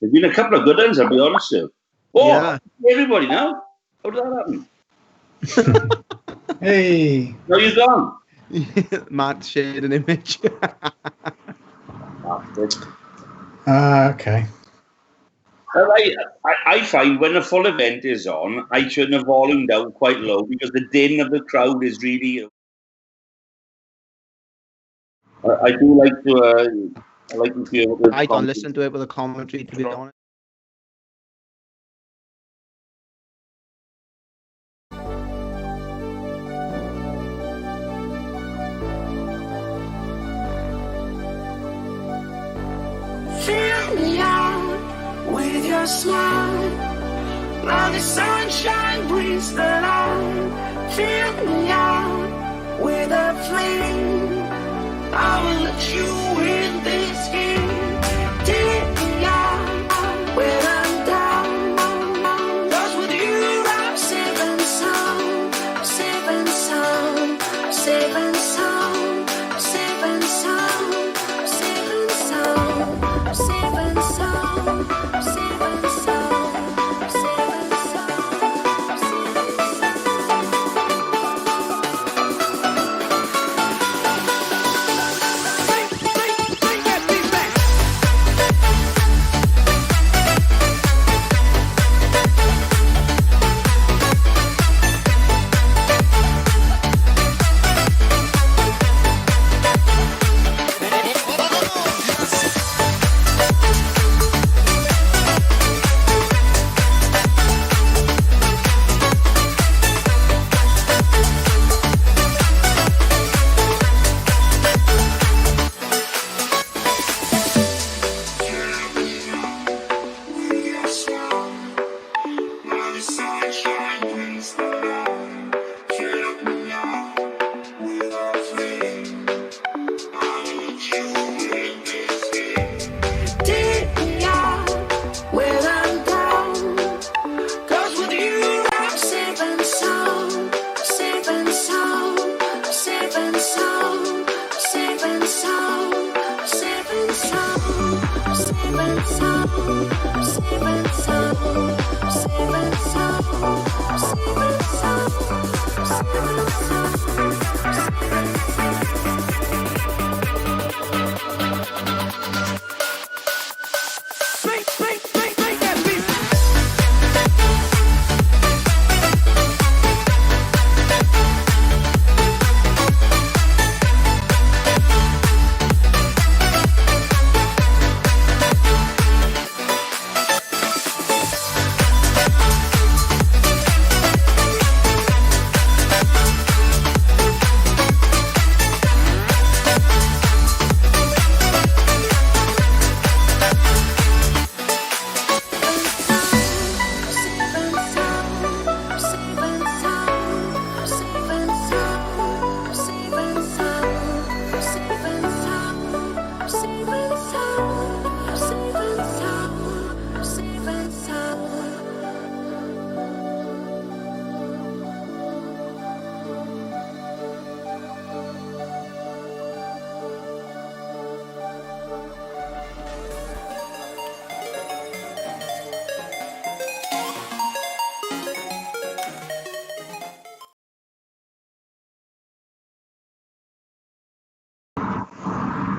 There's been a couple of good ones, I'll be honest with you. Oh, Yeah. everybody now? How did that happen? Hey. No, you're gone. Matt shared an image. Okay. Well, I find when a full event is on, I turn the volume down quite low because the din of the crowd is really. I do like to. I like to hear. I don't listen to it with a commentary, to be honest. Fill me out with your smile. Now the sunshine brings the light. Fill me out with a flame. I will let you in this game. Take me out when I'm down. 'Cause with you I'm safe and sound. Safe and sound. Safe and sound. Safe and sound. Safe and sound. Safe and sound. Safe and sound. Safe and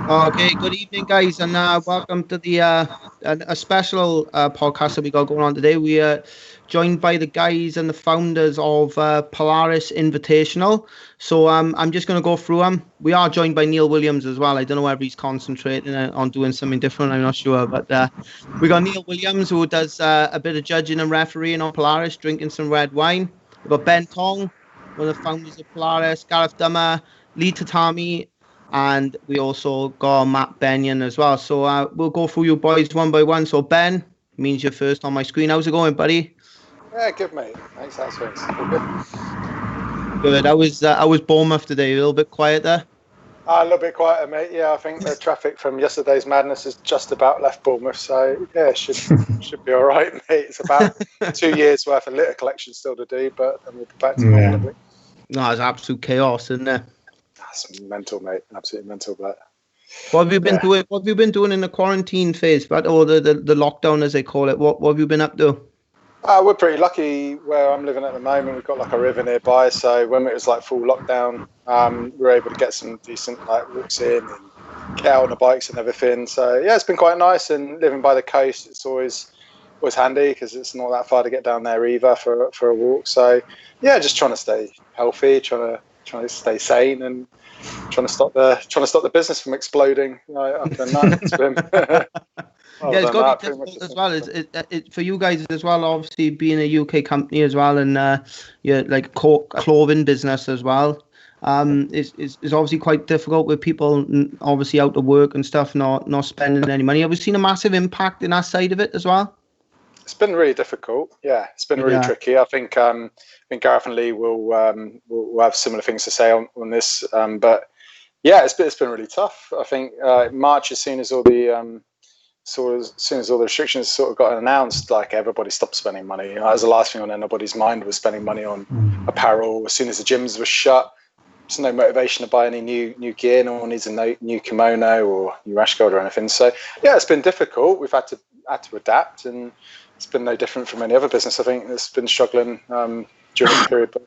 Okay, good evening, guys, and welcome to the a special podcast that we got going on today. We are joined by the guys and the founders of Polaris Invitational. So I'm just going to go through them. We are joined by Neil Williams as well. I don't know whether he's concentrating on doing something different. I'm not sure, but we got Neil Williams, who does a bit of judging and refereeing on Polaris, drinking some red wine. We've got Ben Tong, one of the founders of Polaris, Gareth Dummer, Lee Tatami, and we also got Matt Benyon as well. So we'll go through you boys one by one. So Ben, means you're first on my screen. How's it going, buddy? Yeah, good, mate. Thanks, that's things. All good. Good. I was Bournemouth today. A little bit quieter. A little bit quieter, mate. Yeah, I think the traffic from yesterday's madness has just about left Bournemouth, so yeah, should be all right, mate. It's about 2 years worth of litter collection still to do, but then we'll be back to normal, I think. No, it's absolute chaos, isn't it? That's mental, mate. Absolutely mental, but What have you been doing? What have you been doing in the quarantine phase, but or the lockdown as they call it? What have you been up to? We're pretty lucky where I'm living at the moment. We've got like a river nearby, so when it was like full lockdown, we were able to get some decent like walks in and get out on the bikes and everything. So yeah, it's been quite nice. And living by the coast, it's always handy because it's not that far to get down there either for a walk. So yeah, just trying to stay healthy, trying to stay sane, and trying to stop the business from exploding. Other than that, it's been. Yeah, it's got to be difficult as well. It for you guys as well. Obviously, being a UK company as well, and like clothing business as well. Is obviously quite difficult with people obviously out of work and stuff, not spending any money. Have we seen a massive impact in that side of it as well? It's been really difficult. Yeah, it's been really tricky. I think Gareth and Lee will have similar things to say on this. But yeah, it's been really tough. I think March, as soon as all the restrictions sort of got announced, like everybody stopped spending money. That was the last thing on anybody's mind, was spending money on apparel. As soon as the gyms were shut, there's no motivation to buy any new gear. No one needs a new kimono or new rash guard or anything. So yeah, it's been difficult. We've had to adapt, and it's been no different from any other business, I think, that's been struggling during the period. But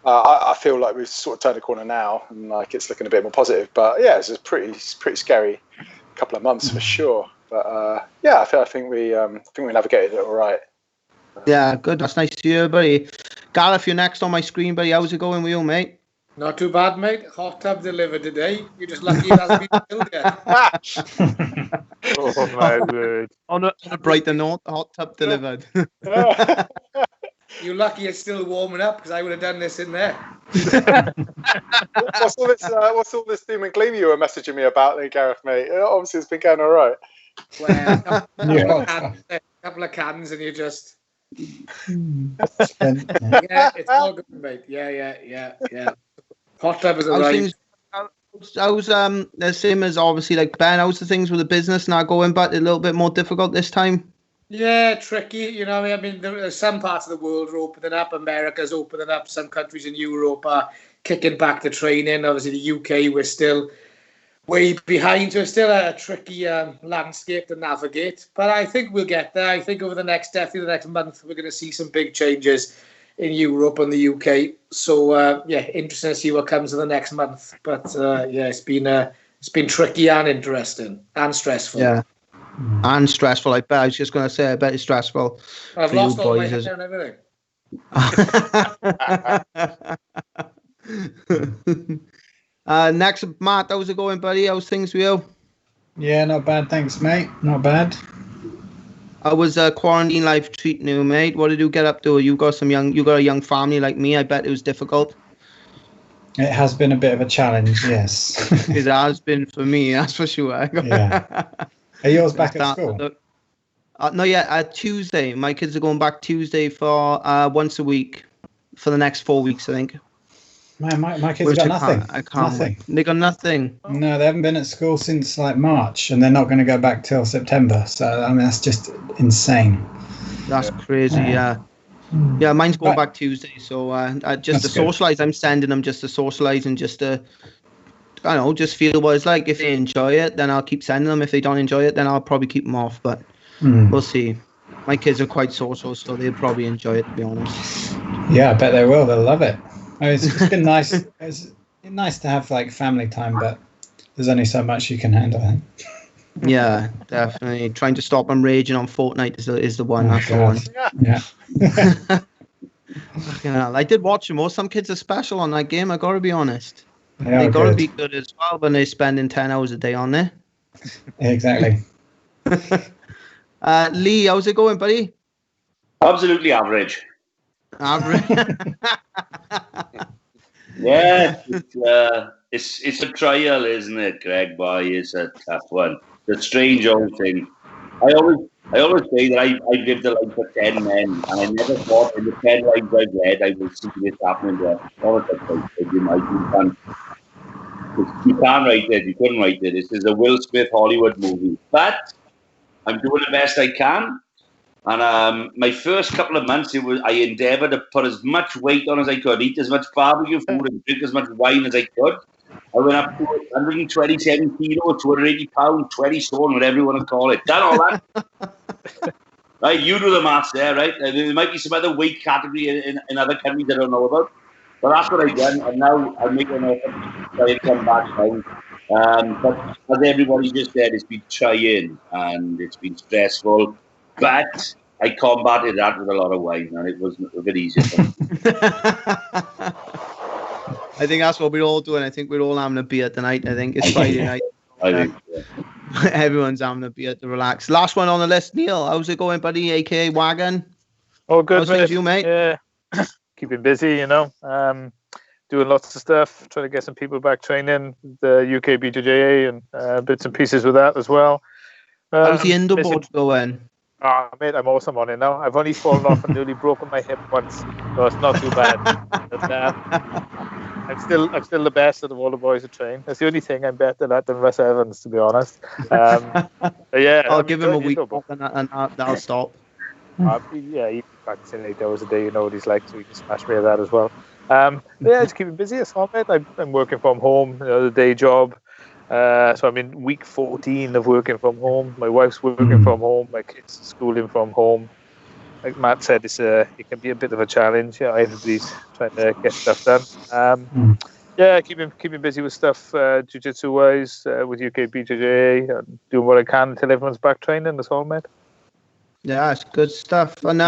I feel like we've sort of turned a corner now, and like it's looking a bit more positive. But yeah, it's a pretty scary couple of months for sure. But yeah, I think we navigated it all right. Yeah, good. That's nice to hear, buddy. Gareth, you're next on my screen, buddy. How's it going with you, mate? Not too bad, mate. Hot tub delivered today. You're just lucky it hasn't been filled yet. Oh my word! On a brighter note, hot tub delivered. You're lucky it's still warming up, because I would have done this in there. What's all this doom and gloom you were messaging me about there, Gareth, mate? Obviously, it's been going all right. Well, a couple of cans, and you just. Yeah, it's all good, mate. Yeah. Hot tub is alright. How's the same as obviously like Ben? How's the things with the business now going, but a little bit more difficult this time? Yeah, tricky. You know, I mean, there's some parts of the world are opening up. America's opening up. Some countries in Europe are kicking back the training. Obviously, the UK, we're still way behind. So it's still a tricky landscape to navigate. But I think we'll get there. I think over definitely the next month, we're going to see some big changes in Europe and the UK. So yeah, interesting to see what comes in the next month. But yeah, it's been tricky and interesting and stressful. Yeah, and stressful. I bet. I was just going to say, I bet it's stressful. I've lost all my hair and everything. Next, Matt, how's it going, buddy? How's things with you? Yeah, not bad, thanks, mate. Not bad. How was quarantine life treating you, mate? What did you get up to? You got a young family like me. I bet it was difficult. It has been a bit of a challenge, yes. It has been for me, that's for sure. Yeah. Are yours back at school? No, yeah, Tuesday. My kids are going back Tuesday for once a week for the next 4 weeks, I think. Man, my kids got nothing. I can't. Nothing. They got nothing. No, they haven't been at school since like March, and they're not going to go back till September. So I mean, that's just insane. That's crazy. Yeah. Yeah, mine's going back Tuesday. So just to socialise, I'm sending them just to socialise and just to, I don't know, just feel what it's like. If they enjoy it, then I'll keep sending them. If they don't enjoy it, then I'll probably keep them off. But we'll see. My kids are quite social, so they'll probably enjoy it, to be honest. Yeah, I bet they will. They'll love it. It's been nice. It's nice to have like family time, but there's only so much you can handle, I think. Yeah, definitely. Trying to stop them raging on Fortnite is the one. That's the one. Yeah. I did watch them. Some kids are special on that game. I got to be honest. They got to be good as well when they're spending 10 hours a day on there. Yeah, exactly. Lee, how's it going, buddy? Absolutely average. Yeah, it's a trial, isn't it, Greg? Boy, it's a tough one. The strange old thing. I always say that I've lived a life of 10 men, and I never thought in the 10 lives I've led I would see this happening there. You can't write it. You couldn't write it. This is a Will Smith Hollywood movie, but I'm doing the best I can. And my first couple of months, I endeavoured to put as much weight on as I could, eat as much barbecue food and drink as much wine as I could. I went up to 127 kilos, 280 pounds, 20 stone, whatever you want to call it. Done all that. Right, you do the maths there, right? There might be some other weight category in other countries I don't know about. But that's what I've done, and now I'm making an effort to try and come back down. But as everybody just said, it's been trying and it's been stressful. But I combated that with a lot of wine, and it was a bit easier for me. I think that's what we're all doing. I think we're all having a beer tonight. I think it's Friday night. I think, yeah. Everyone's having a beer to relax. Last one on the list, Neil. How's it going, buddy? AKA Wagon. Oh, good. How's things, you, mate? Yeah, keeping busy. Doing lots of stuff. Trying to get some people back training the UK BJJ and bits and pieces with that as well. How's the indoor board going? Ah, mate, I'm awesome on it now. I've only fallen off and nearly broken my hip once, so it's not too bad. But, I'm still the best out of all the boys who train. That's the only thing I'm better at than Russ Evans, to be honest. But yeah, I'll give him a week and that'll stop. Yeah, he's practicing 8 hours a day. You know what he's like, so he can smash me at that as well. Yeah, just keeping busy. That's all, mate. I'm working from home, the day job. So I'm in week 14 of working from home. My wife's working from home. My kids schooling from home. Like Matt said, it can be a bit of a challenge. Yeah, everybody's trying to get stuff done. Yeah, keeping busy with stuff, jiu-jitsu wise, with UK BJJ, and doing what I can until everyone's back training. That's all, mate. Yeah, it's good stuff. And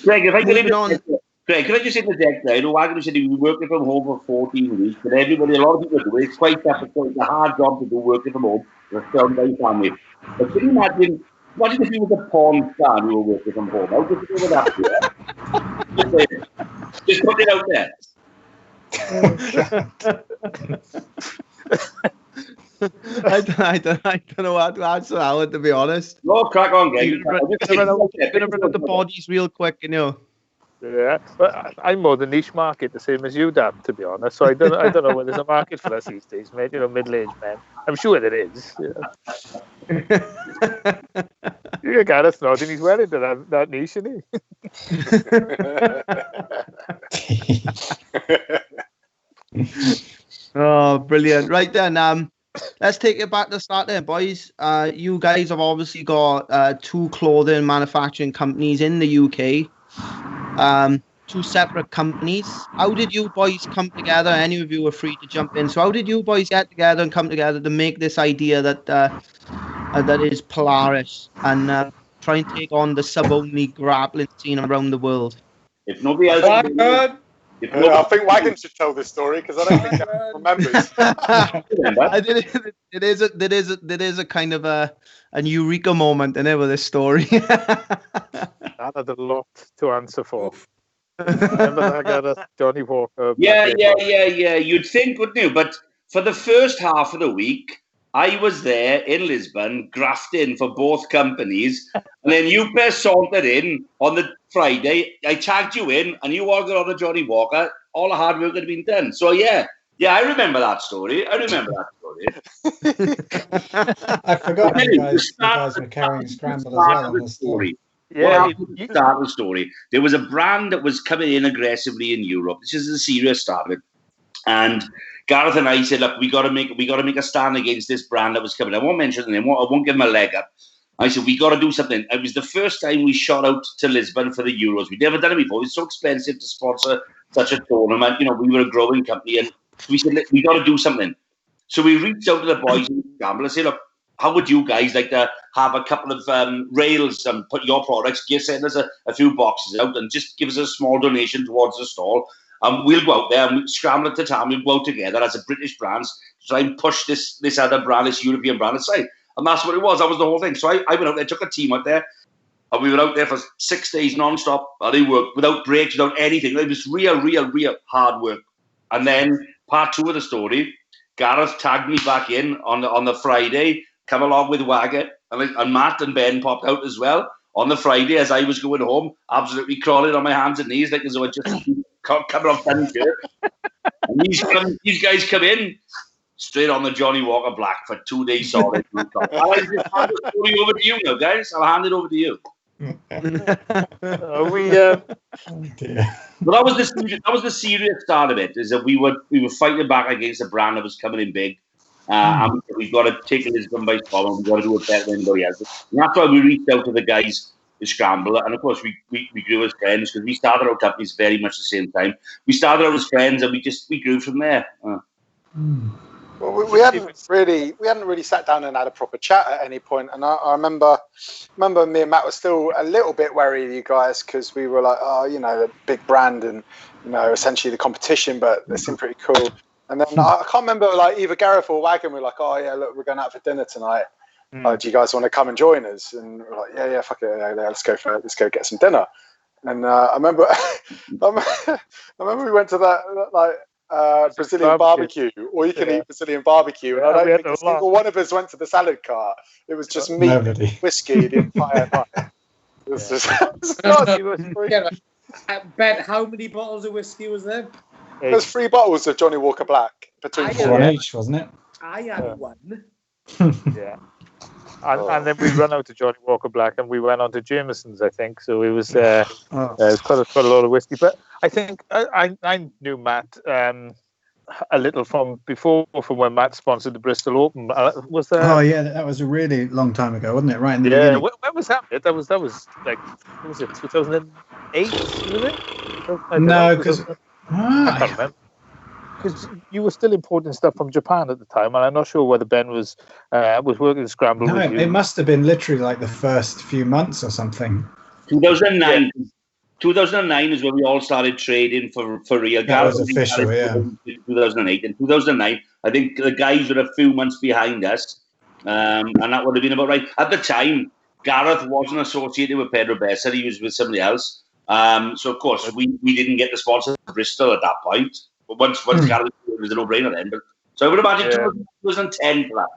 Greg, if I could Greg, can I just interject there? Wagner said he was working from home for 14 weeks, but a lot of people do it. It's quite difficult. It's a hard job to do working from home for a family. But can you imagine if you was a porn star and you were working from home? How could you do with that? Just put it out there. I don't know what to answer that one, to be honest. No, crack on, Greg. You're gonna run out the bodies real quick, you know. Yeah, but I'm more the niche market, the same as you, Dan, to be honest. So I don't know whether there's a market for us these days, mate. Middle-aged men. I'm sure there is. Yeah. You got us nodding. He's well into that niche, isn't he? Oh, brilliant! Right then, let's take it back to the start there, boys. You guys have obviously got 2 clothing manufacturing companies in the UK. 2 separate companies. How did you boys come together? Any of you are free to jump in. So how did you boys get together and come together to make this idea that is Polaris and try and take on the sub-only grappling scene around the world? If nobody else... I think Wagon should tell this story because I don't think anyone remembers. There is a kind of a eureka moment in it with this story. That had a lot to answer for. Remember that guy, Johnny Walker? Yeah. You'd think, wouldn't you? But for the first half of the week, I was there in Lisbon, grafting for both companies. And then you sauntered in on the Friday. I tagged you in, and you all got on the Johnny Walker. All the hard work had been done. So, yeah, I remember that story. I forgot you guys were carrying Scramble as well on the story. Yeah, start the story. There was a brand that was coming in aggressively in Europe. This is the serious start of it. And Gareth and I said, look, we got to make a stand against this brand that was coming. I won't mention the name. I won't give them a leg up. I said, we got to do something. It was the first time we shot out to Lisbon for the Euros. We'd never done it before. It was so expensive to sponsor such a tournament. We were a growing company, and we said, we got to do something. So we reached out to the boys in Gamble and said, look, how would you guys like to have a couple of rails and put your products, send us a few boxes out and just give us a small donation towards the stall. We'll go out there and we'll scramble at the time. We'll go out together as a British brand to try and push this other brand, this European brand aside. And that's what it was. That was the whole thing. So I went out there, took a team out there, and we were out there for 6 days non-stop. They worked without breaks, without anything. It was real hard work. And then part 2 of the story, Gareth tagged me back in on the Friday, come along with Wagger, and Matt and Ben popped out as well on the Friday as I was going home, absolutely crawling on my hands and knees like as though I just coming off furniture. And these guys come in straight on the Johnny Walker Black for 2 days solid. I'll just hand the story over to you now, guys. I'll hand it over to you. Dear. But that was the serious start of it. Is that we were fighting back against a brand that was coming in big, and we've got to take Lisbon by storm, and we've got to do it better than anybody else. And that's why we reached out to the guys in Scramble, and of course we grew as friends because we started our companies very much the same time. We started out as friends, and we grew from there. Well, we hadn't really sat down and had a proper chat at any point, and I remember me and Matt were still a little bit wary of you guys because we were like, oh, you know, the big brand and, you know, essentially the competition, but they seem pretty cool. And then I can't remember, like, either Gareth or Wagon were like, oh yeah, look, we're going out for dinner tonight. Do you guys want to come and join us? And we're like, yeah, fuck it, yeah, let's go get some dinner. And I remember we went to that like. Brazilian barbecue, or you can eat Brazilian barbecue, and I don't think a single one of us went to the salad cart. It was just meat, and whiskey the entire night. It was just. Ben, how many bottles of whiskey was there? There's 3 bottles of Johnny Walker Black between 4 one each, wasn't it? I had one. Yeah. And then we run out to Johnny Walker Black, and we went on to Jameson's, I think. So it was quite a lot of whiskey. But I think I knew Matt a little from when Matt sponsored the Bristol Open. Was that? Oh yeah, that was a really long time ago, wasn't it? Right in the beginning. When was that? That was like, what was it, 2008? Was it? No, because I can't remember. Because you were still importing stuff from Japan at the time, and I'm not sure whether Ben was working Scramble. No, with you. It must have been literally like the first few months or something. 2009. Yeah. 2009 is when we all started trading for real. That was official, yeah. 2008. In 2009, I think the guys were a few months behind us, and that would have been about right. At the time, Gareth wasn't associated with Pedro Bessa, he was with somebody else. So, of course, we didn't get the sponsor of Bristol at that point. But once Gareth, it was a no-brainer then. But so I would imagine 2010 for that.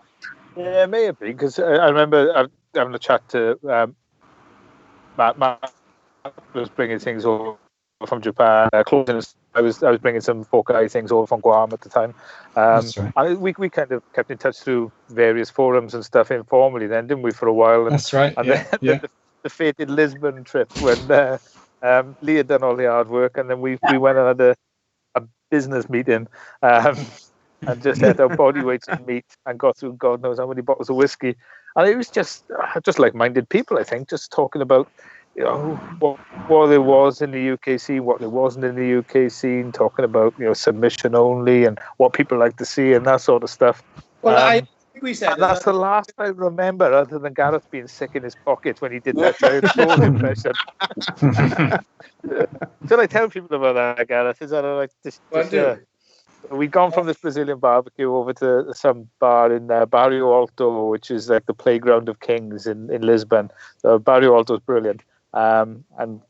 Yeah, it may have been, because I remember having a chat to Matt was bringing things over from Japan. I was bringing some Fokai things over from Guam at the time. That's right. And we kind of kept in touch through various forums and stuff informally then, didn't we, for a while? And, that's right. And then the fated Lisbon trip when Lee had done all the hard work, and then we went and had a business meeting and just had our body weights of meat and got through God knows how many bottles of whiskey. And it was just like-minded people, I think, just talking about, you know, what there was in the UK scene, what there wasn't in the UK scene, talking about, you know, submission only and what people like to see and that sort of stuff. Well, I think we said that's the last I remember, other than Gareth being sick in his pocket when he did that giant phone impression. Should I tell people about that, Gareth? Is that all right? We'd gone from this Brazilian barbecue over to some bar in Barrio Alto, which is like the playground of kings in Lisbon. So Barrio Alto is brilliant. And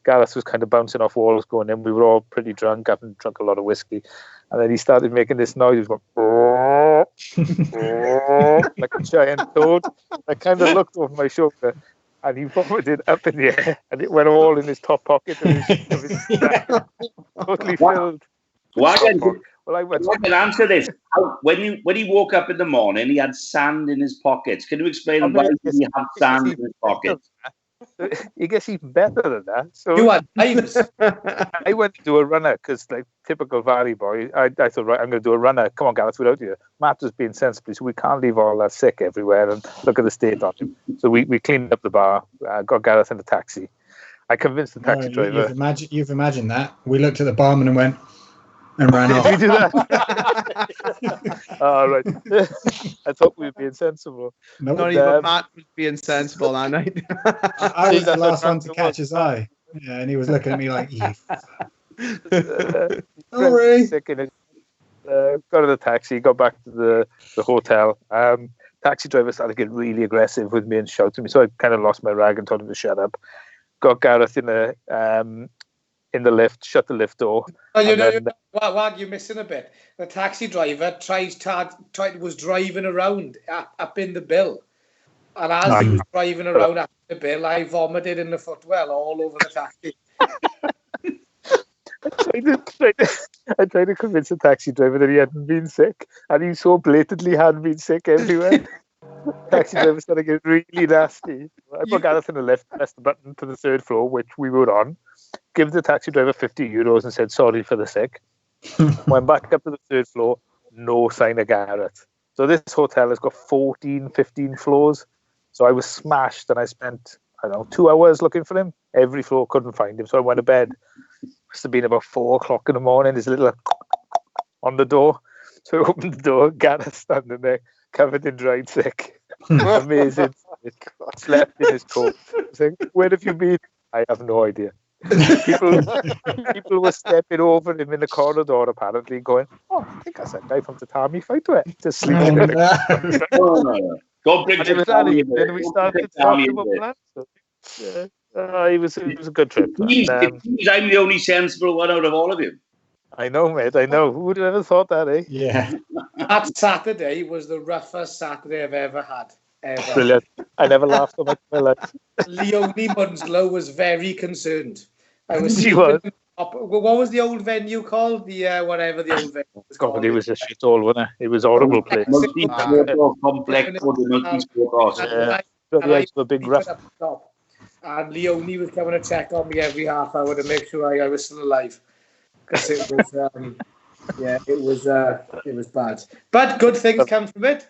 Gareth was kind of bouncing off walls going in. We were all pretty drunk, having drunk a lot of whiskey. And then he started making this noise. He was going, like a giant toad. I kind of looked over my shoulder, and he vomited up in the air, and it went all in his top pocket of his totally filled. Well, I can answer this. When he woke up in the morning, he had sand in his pockets. Can you explain why he had sand in his pockets? He gets even better than that. So you had times. I went to do a runner because, like typical Valley boy, I thought, right, I'm going to do a runner. Come on, Gareth, without you. Matt was being sensible, so we can't leave all that sick everywhere and look at the state on him. So we cleaned up the bar, got Gareth in the taxi. I convinced the taxi driver. You've imagined that. We looked at the barman and went, and ran off. Did we do that? Oh, right. I thought we were being sensible. Nope. Not even Matt was being sensible that night. I was the last one to catch his eye. Yeah, and he was looking at me like, Sorry. Got in the taxi, got back to the hotel. Taxi driver started getting really aggressive with me and shouting at me, so I kind of lost my rag and told him to shut up. Got Gareth in the lift, shut the lift door. Oh, you're missing a bit. The taxi driver was driving around up in the bill. And as he was driving around up in the bill, I vomited in the footwell all over the taxi. I tried to convince the taxi driver that he hadn't been sick, and he so blatantly had been sick everywhere. Taxi driver started getting really nasty. I put Gareth in the lift, pressed the button to the third floor, which we were on. Give the taxi driver €50 and said sorry for the sick. Went back up to the third floor, no sign of Gareth. So this hotel has got 14, 15 floors. So I was smashed and I spent, 2 hours looking for him. Every floor, couldn't find him. So I went to bed. Must have been about 4 o'clock in the morning. There's a little on the door. So I opened the door, Gareth standing there, covered in dried sick. Amazing. Slept in his coat. Saying, where have you been? I have no idea. People were stepping over him in the corridor, apparently, going, "Oh, I think that's that guy from the Tatami fight to sleep." No. Don't bring Tatami. Then we started talking about plans. It was a good trip. I'm the only sensible one out of all of you. I know, mate. I know. Who would have ever thought that, eh? Yeah. That Saturday was the roughest Saturday I've ever had. Ever. Brilliant. I never laughed so much in my life. Leonie Munslow was very concerned. She was. What was the old venue called? The whatever the old venue was called. God, it was a shithole, wasn't it? It was a horrible place. Complex for the multi-sport. A big rough. And Leonie was coming to check on me every half hour to make sure I was still alive. Because it was, it was bad. But good things come from it.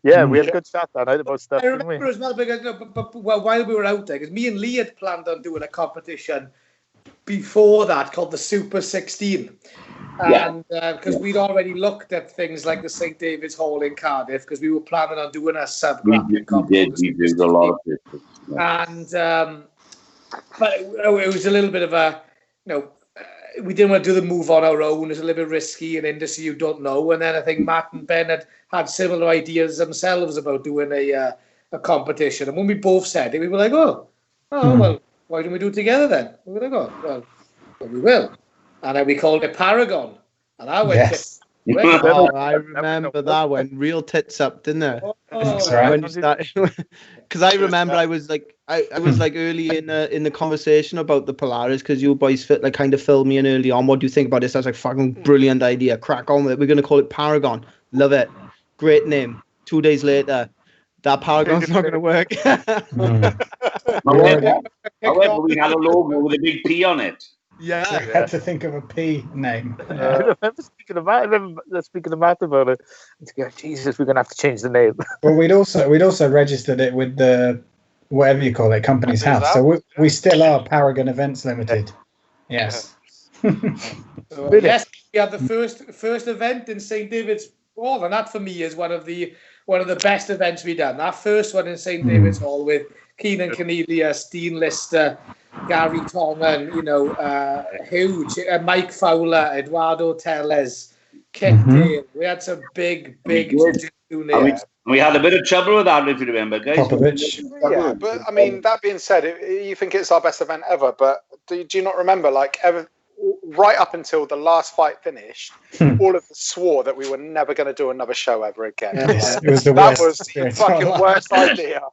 Yeah, we had a good chat that night about stuff, I remember as well, but while we were out there, because me and Lee had planned on doing a competition before that called the Super 16. And because we'd already looked at things like the St. David's Hall in Cardiff, because we were planning on doing a sub-grappling competition. We did a lot of it. And, but it was a little bit of a, we didn't want to do the move on our own. It's a little bit risky, an industry you don't know. And then I think Matt and Ben had similar ideas themselves about doing a competition. And when we both said it, we were like, well, why don't we do it together then? We were like, well, we will. And then we called it Paragon. And I went, yes. I remember that went real tits up, didn't it? That's right. Because I remember I was like early in the conversation about the Polaris, because you boys kind of filled me in early on. What do you think about this? I was like, fucking brilliant idea. Crack on with it. We're gonna call it Paragon. Love it. Great name. 2 days later, that Paragon's not gonna work. However, we had a logo with a big P on it. Yeah, I had to think of a P name. I remember speaking of Matt about it. Jesus, we're gonna have to change the name. Well, we'd also registered it with the whatever you call it, company's house. So we still are Paragon Events Limited. Yes. Yes, we had the first event in St. David's Hall, and that for me is one of the best events we've done. That first one in St. David's Hall with Keenan Cornelius, Dean Lister, Gary Tongan, huge. Mike Fowler, Eduardo Tellez, Kit Dale. We had some big we had a bit of trouble with that, if you remember, guys. Popovich. Yeah, but I mean, that being said, you think it's our best event ever, but do you not remember, right up until the last fight finished, all of us swore that we were never going to do another show ever again. Yes, it was the worst. That was the fucking worst idea.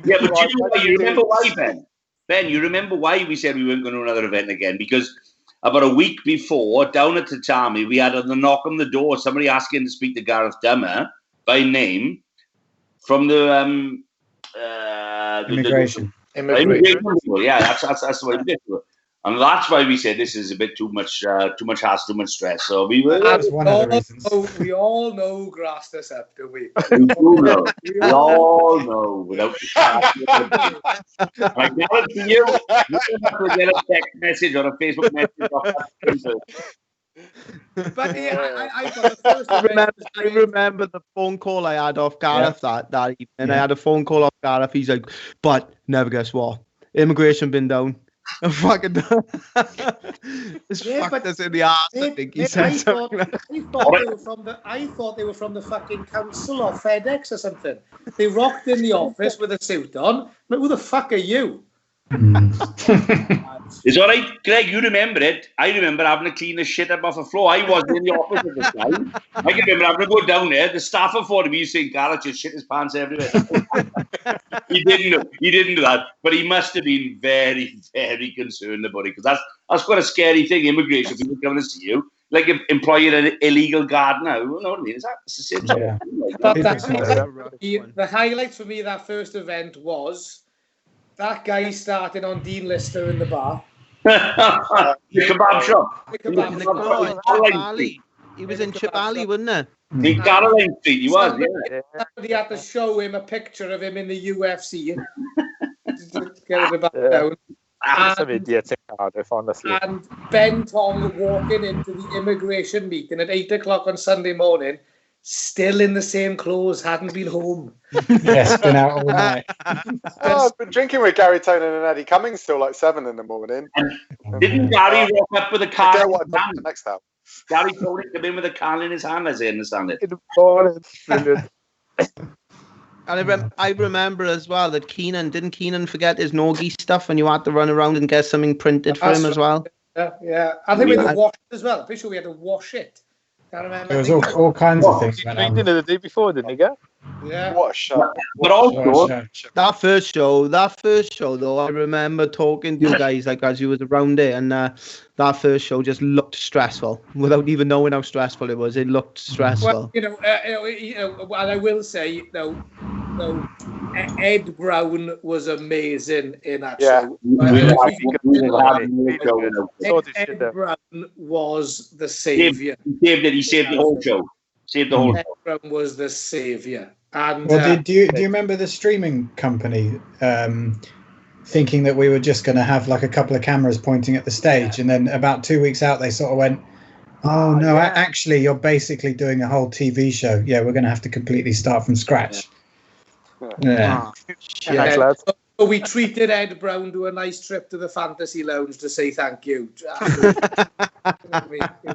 Yeah, but you remember why, Ben? Ben, you remember why we said we weren't going to do another event again? Because about a week before, down at Tatami, we had a knock on the door, somebody asking to speak to Gareth Dummer by name from the immigration. Yeah, that's what it did. And that's why we said this is a bit too much hassle, too much stress. So we were. That's one of the reasons. We all know grassed us up, do we? We do know. We all know without. I guarantee you, you have to get a text message or a Facebook message. But yeah, I got the first. I remember the phone call I had off Gareth that evening. And I had a phone call off Gareth. He's like, "But never guess what? Immigration been down." I'm fucking done. This fucked us in the ass. I think he said something. I thought they were from the fucking council or FedEx or something. They rocked in the office with a suit on. But who the fuck are you? It's all right, Greg. You remember it. I remember having to clean the shit up off the floor. I wasn't in the office at the time. I can remember having to go down there. The staff afforded me saying, "Gareth just shit his pants everywhere." He didn't do that, but he must have been very, very concerned about it, because that's quite a scary thing. Immigration people coming to see you. like employing an illegal gardener. You know what I mean? It's the same sort of thing, like But that. the highlights for me that first event was that guy starting on Dean Lister in the bar. The kebab shop. The kebab shop. Chibali. He was in Chibali, wasn't he? In Caroline Street, he was, yeah. Somebody had to show him a picture of him in the UFC. To get it back down. Some idiots in Cardiff, honestly. And Ben Tong walking into the immigration meeting at 8 o'clock on Sunday morning, still in the same clothes, hadn't been home. Yes, been out all night. I've been drinking with Gary Tonin and Eddie Cummings till like 7 in the morning. And didn't Gary rock up with a car Forget in what his I done hand? the next time. Gary Tony came in with a can in his hand, as I understand it. Brilliant. And I remember as well that didn't Keenan forget his Nogi stuff and you had to run around and get something printed for him as well? Yeah. I think we had to wash it as well. I'm pretty sure we had to wash it. Can't remember. There was all kinds of things. He cleaned it the day before, didn't he, Gav? Yeah. What a show. But also, That first show though, I remember talking to you guys like as you was around it, and that first show just looked stressful without even knowing how stressful it was. It looked stressful. Well, and I will say, Ed Brown was amazing in that show. Ed Brown was the saviour. He saved the whole show. Ed Brown was the saviour. And well, do you remember the streaming company thinking that we were just going to have like a couple of cameras pointing at the stage, and then about 2 weeks out they sort of went, "Oh no, actually you're basically doing a whole TV show. Yeah, we're going to have to completely start from scratch." Yeah. Thanks, lads. So we treated Ed Brown to a nice trip to the Fantasy Lounge to say thank you. It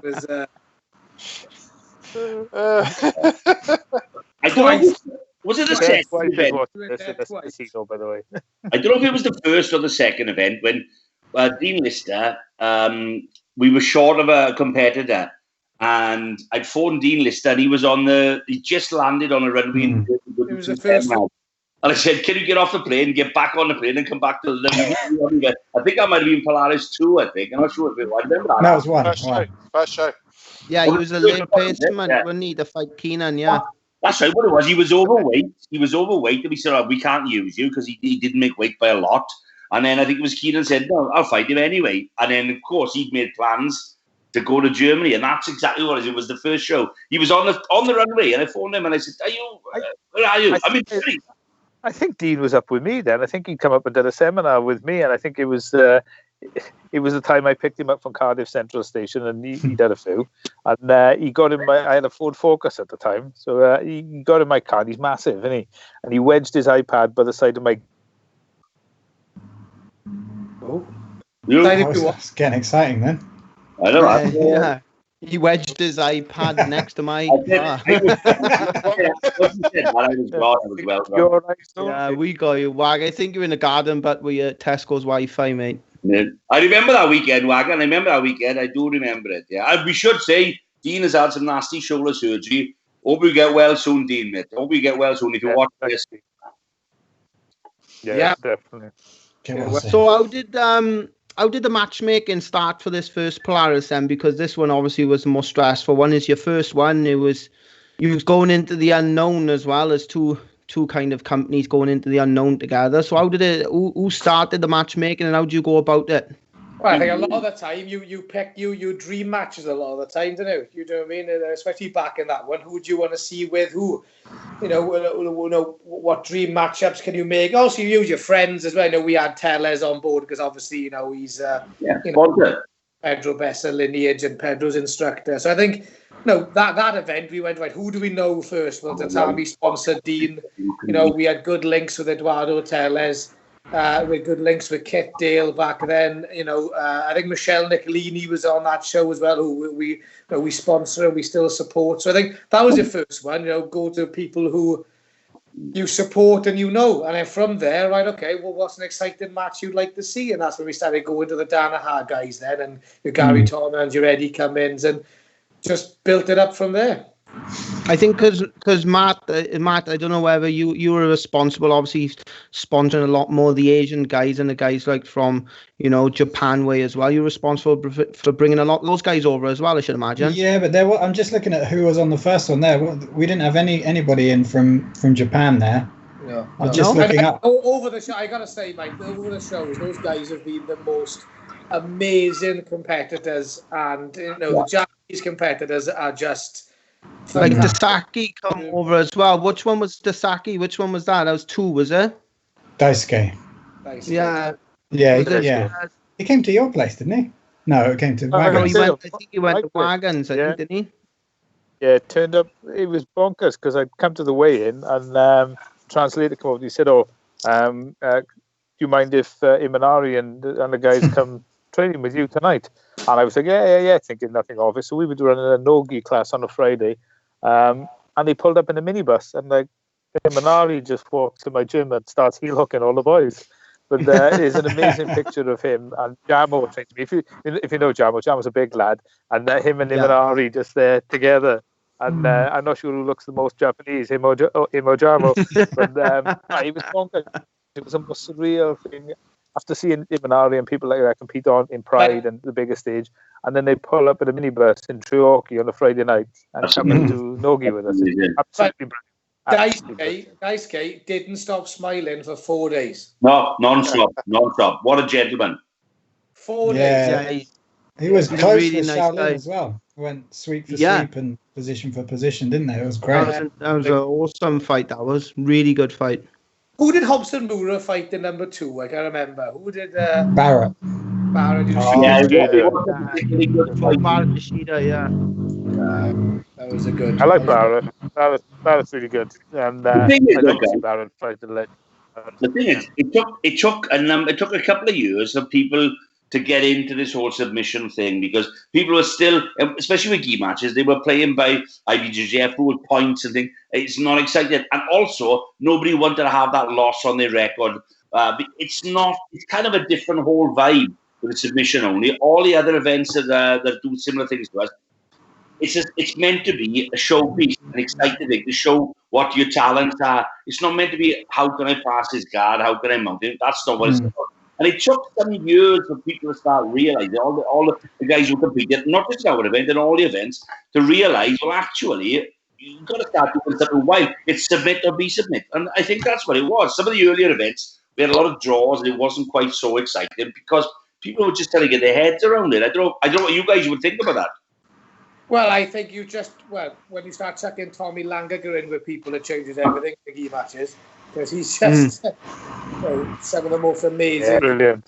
was. I don't know. Was it the second event? By the way. I don't know if it was the first or the second event when Dean Lister, we were short of a competitor, and I'd phoned Dean Lister, and he just landed on a runway. It was the first one. And I said, "Can you get off the plane, get back on the plane, and come back to London?" I think I might have been Polaris 2, I think. I'm not sure if it was. I remember that. No, it was one. First show. Yeah, he was a late placement, wasn't he, to fight Keenan, yeah. That's right, what it was. He was overweight. And we said, we can't use you because he didn't make weight by a lot. And then I think it was Keenan said, "No, I'll fight him anyway." And then, of course, he'd made plans to go to Germany, and that's exactly what it was. It was the first show. He was on the runway, and I phoned him, and I said, where are you? I think Dean was up with me then. I think he'd come up and did a seminar with me, and I think it was the time I picked him up from Cardiff Central Station, and he did a few. And he got in I had a Ford Focus at the time, so he got in my car. And he's massive, isn't he? And he wedged his iPad by the side of my. Oh, it's getting exciting then. I don't know. Yeah. He wedged his iPad next to my car. Yeah, we got you, Wag. I think you're in the garden, but we Tesco's Wi-Fi, mate. Yeah. I remember that weekend, Wagon. I do remember it. Yeah, and we should say Dean has had some nasty shoulder surgery. Hope you get well soon, Dean, mate. Hope you get well soon if you watch this. Yeah, definitely. So how did the matchmaking start for this first Polaris then? Because this one obviously was the most stressful one. Is your first one. You was going into the unknown as well as two kind of companies going into the unknown together. So who started the matchmaking and how do you go about it? Well, I think a lot of the time you pick your dream matches a lot of the time, don't you? You know what I mean? Especially back in that one. Who would you want to see with who? What dream matchups can you make? Also, you use your friends as well. I know we had Teles on board because obviously, he's Pedro Bessa lineage and Pedro's instructor. So I think, that event, we went, right, who do we know first? Well, Tatami sponsored Dean. We had good links with Eduardo Teles. We had good links with Kit Dale back then. I think Michelle Nicolini was on that show as well, who we sponsor and we still support. So I think that was your first one. Go to people who you support and And then from there, right, okay, well, what's an exciting match you'd like to see? And that's when we started going to the Danaher guys then, and your Gary Torner and your Eddie Cummins, and just built it up from there. I think because Matt, I don't know whether you were responsible, obviously sponsoring a lot more of the Asian guys and the guys like from Japan way as well. You're responsible for bringing a lot of those guys over as well, I should imagine. Yeah, but I'm just looking at who was on the first one there. We didn't have anybody in from Japan there. No, I'm just looking up. Over the show, I gotta say, Mike, over the shows, those guys have been the most amazing competitors, and the Japanese competitors are just. Like Dasaki come over as well. Which one was Dasaki? Which one was that? That was 2, was it? Daisuke. Yeah. Yeah. He came to your place, didn't he? No, it came to Wagons. I think he went to Wagons, didn't he? Yeah, it turned up. It was bonkers because I'd come to the weigh-in and translator came over. He said, "Do you mind if Imanari and the guys come training with you tonight?" And I was like, yeah, thinking nothing of it. So we were running a no-gi class on a Friday, and they pulled up in a minibus, and like Imanari just walks to my gym and starts heel hooking all the boys. But there is an amazing picture of him and Jamo training me. If you know Jamo's a big lad, and him and Imanari just there together. And I'm not sure who looks the most Japanese, him or Jamo. But it was bonkers. It was a most surreal thing. After seeing Imanari and people like that compete in Pride and the bigger stage, and then they pull up at a minibus in Treorchy on a Friday night and come and do Nogi with us. Absolutely brilliant. Daisuke didn't stop smiling for 4 days. No, non-stop. What a gentleman. 4 days. Yeah. He was close really to nice Shaolin guy. as well. Went sweep for sweep and position for position, didn't they? It was great. That was an awesome fight. That was really good fight. Who did Hobson Mura fight in number 2? I can't remember. Who did Barrett? Barrett. Barrett Ishida, yeah. That was a good. I like Barrett. Barrett's really good. And The thing is, I like to see Barrett fight the legend. The thing is, it took a couple of years for people to get into this whole submission thing, because people were still, especially with gi matches, they were playing by IBJJF with points and things. It's not exciting. And also, nobody wanted to have that loss on their record. It's kind of a different whole vibe with the submission only. All the other events that do similar things to us, it's meant to be a showpiece, an exciting thing to show what your talents are. It's not meant to be, how can I pass this guard? How can I mount it? That's not what it's about. And it took some years for people to start realizing, all the guys who competed, not just our event, and all the events, to realize, well, actually, you've got to start doing something wild. It's submit or be submit. And I think that's what it was. Some of the earlier events, we had a lot of draws, and it wasn't quite so exciting because people were just trying to get their heads around it. I don't know what you guys would think about that. Well, I think when you start chucking Tommy Langager in with people, it changes everything for gi matches. Because he's just some of the most amazing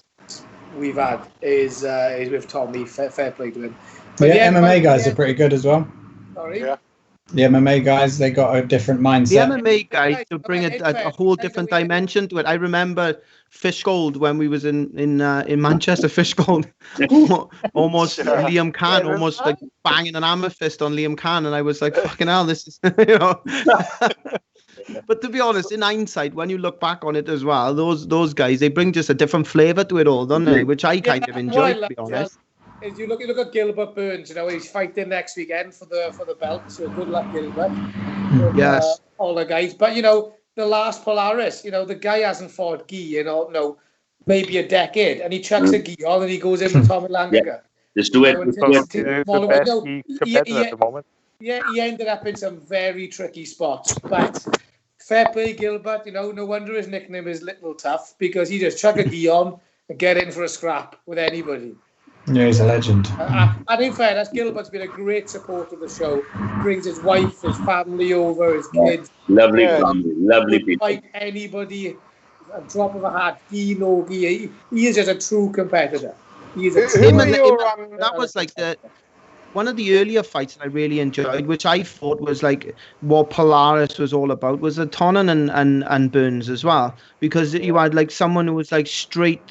we've had is with Tommy. Fair play to him. But the MMA guys are pretty good as well. Sorry? Yeah. The MMA guys, they got a different mindset. The MMA guys to bring a whole different dimension to it. I remember Fishgold when we was in Manchester. Fishgold, almost Liam Khan, almost like banging an hammer fist on Liam Khan, and I was like, "Fucking hell, this is." But to be honest, in hindsight, when you look back on it as well, those guys, they bring just a different flavour to it all, don't they? Which I kind of enjoy, to be honest. Is you look at Gilbert Burns, he's fighting next weekend for the belt, so good luck, Gilbert. Yes. All the guys. But, the last Polaris, the guy hasn't fought gi in, maybe a decade, and he chucks a gi on and he goes in with Tommy Langager. Yeah. Just do it. The best gi competitor at the moment. Yeah, he ended up in some very tricky spots, but fair play, Gilbert. No wonder his nickname is Little Tough, because he just chuck a gi on and get in for a scrap with anybody. Yeah, he's a legend. And in fairness, Gilbert's been a great support of the show. Brings his wife, his family over, his kids. Lovely family, lovely people. Fight anybody, a drop of a hat, gi, no gi. He is just a true competitor. That was like one of the earlier fights I really enjoyed, which I thought was like what Polaris was all about, was the Tonnen and Burns as well, because you had like someone who was like straight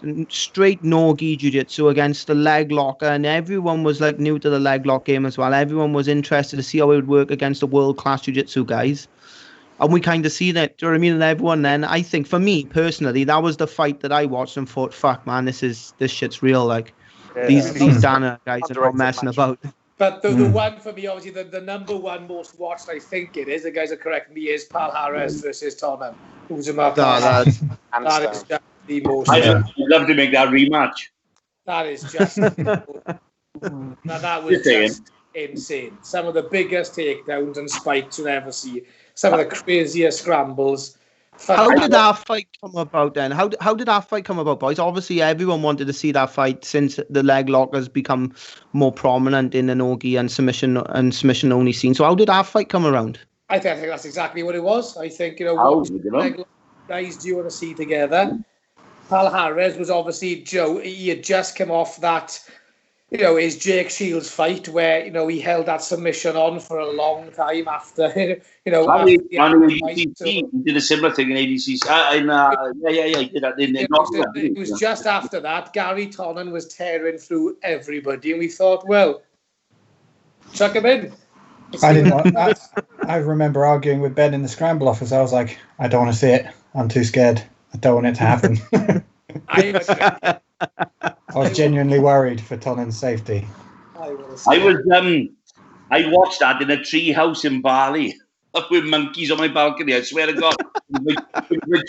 no-gi jiu-jitsu against the leg locker, and everyone was like new to the leg lock game as well. Everyone was interested to see how it would work against the world-class jiu-jitsu guys. And we kind of see that, do you know what I mean? And everyone then, I think for me personally, that was the fight that I watched and thought, fuck man, this shit's real. Like these Dana guys are not messing about. But the one for me, obviously, the number one most watched, I think it is, the guys are correct me, is Polaris versus Tottenham. Who's a mark? That is just the most. I'd love to make that rematch. That is just. that was just insane. Some of the biggest takedowns and spikes you'll ever see. Some of the craziest scrambles. How did that fight come about then? How did that fight come about, boys? Obviously, everyone wanted to see that fight since the leg lock has become more prominent in the nogi and submission only scene. So how did that fight come around? I think that's exactly what it was. I think what leg lock guys do you want to see together? Polaris was obviously Joe. He had just come off that. His Jake Shields fight where, he held that submission on for a long time after, he did a similar thing in ADCC. He did that. It was just after that. Gary Tonnen was tearing through everybody, and we thought, well, chuck him in. I remember arguing with Ben in the scramble office. I was like, I don't want to see it. I'm too scared. I don't want it to happen. I was genuinely worried for Tonnen's safety. I watched that in a tree house in Bali with monkeys on my balcony. I swear to God, my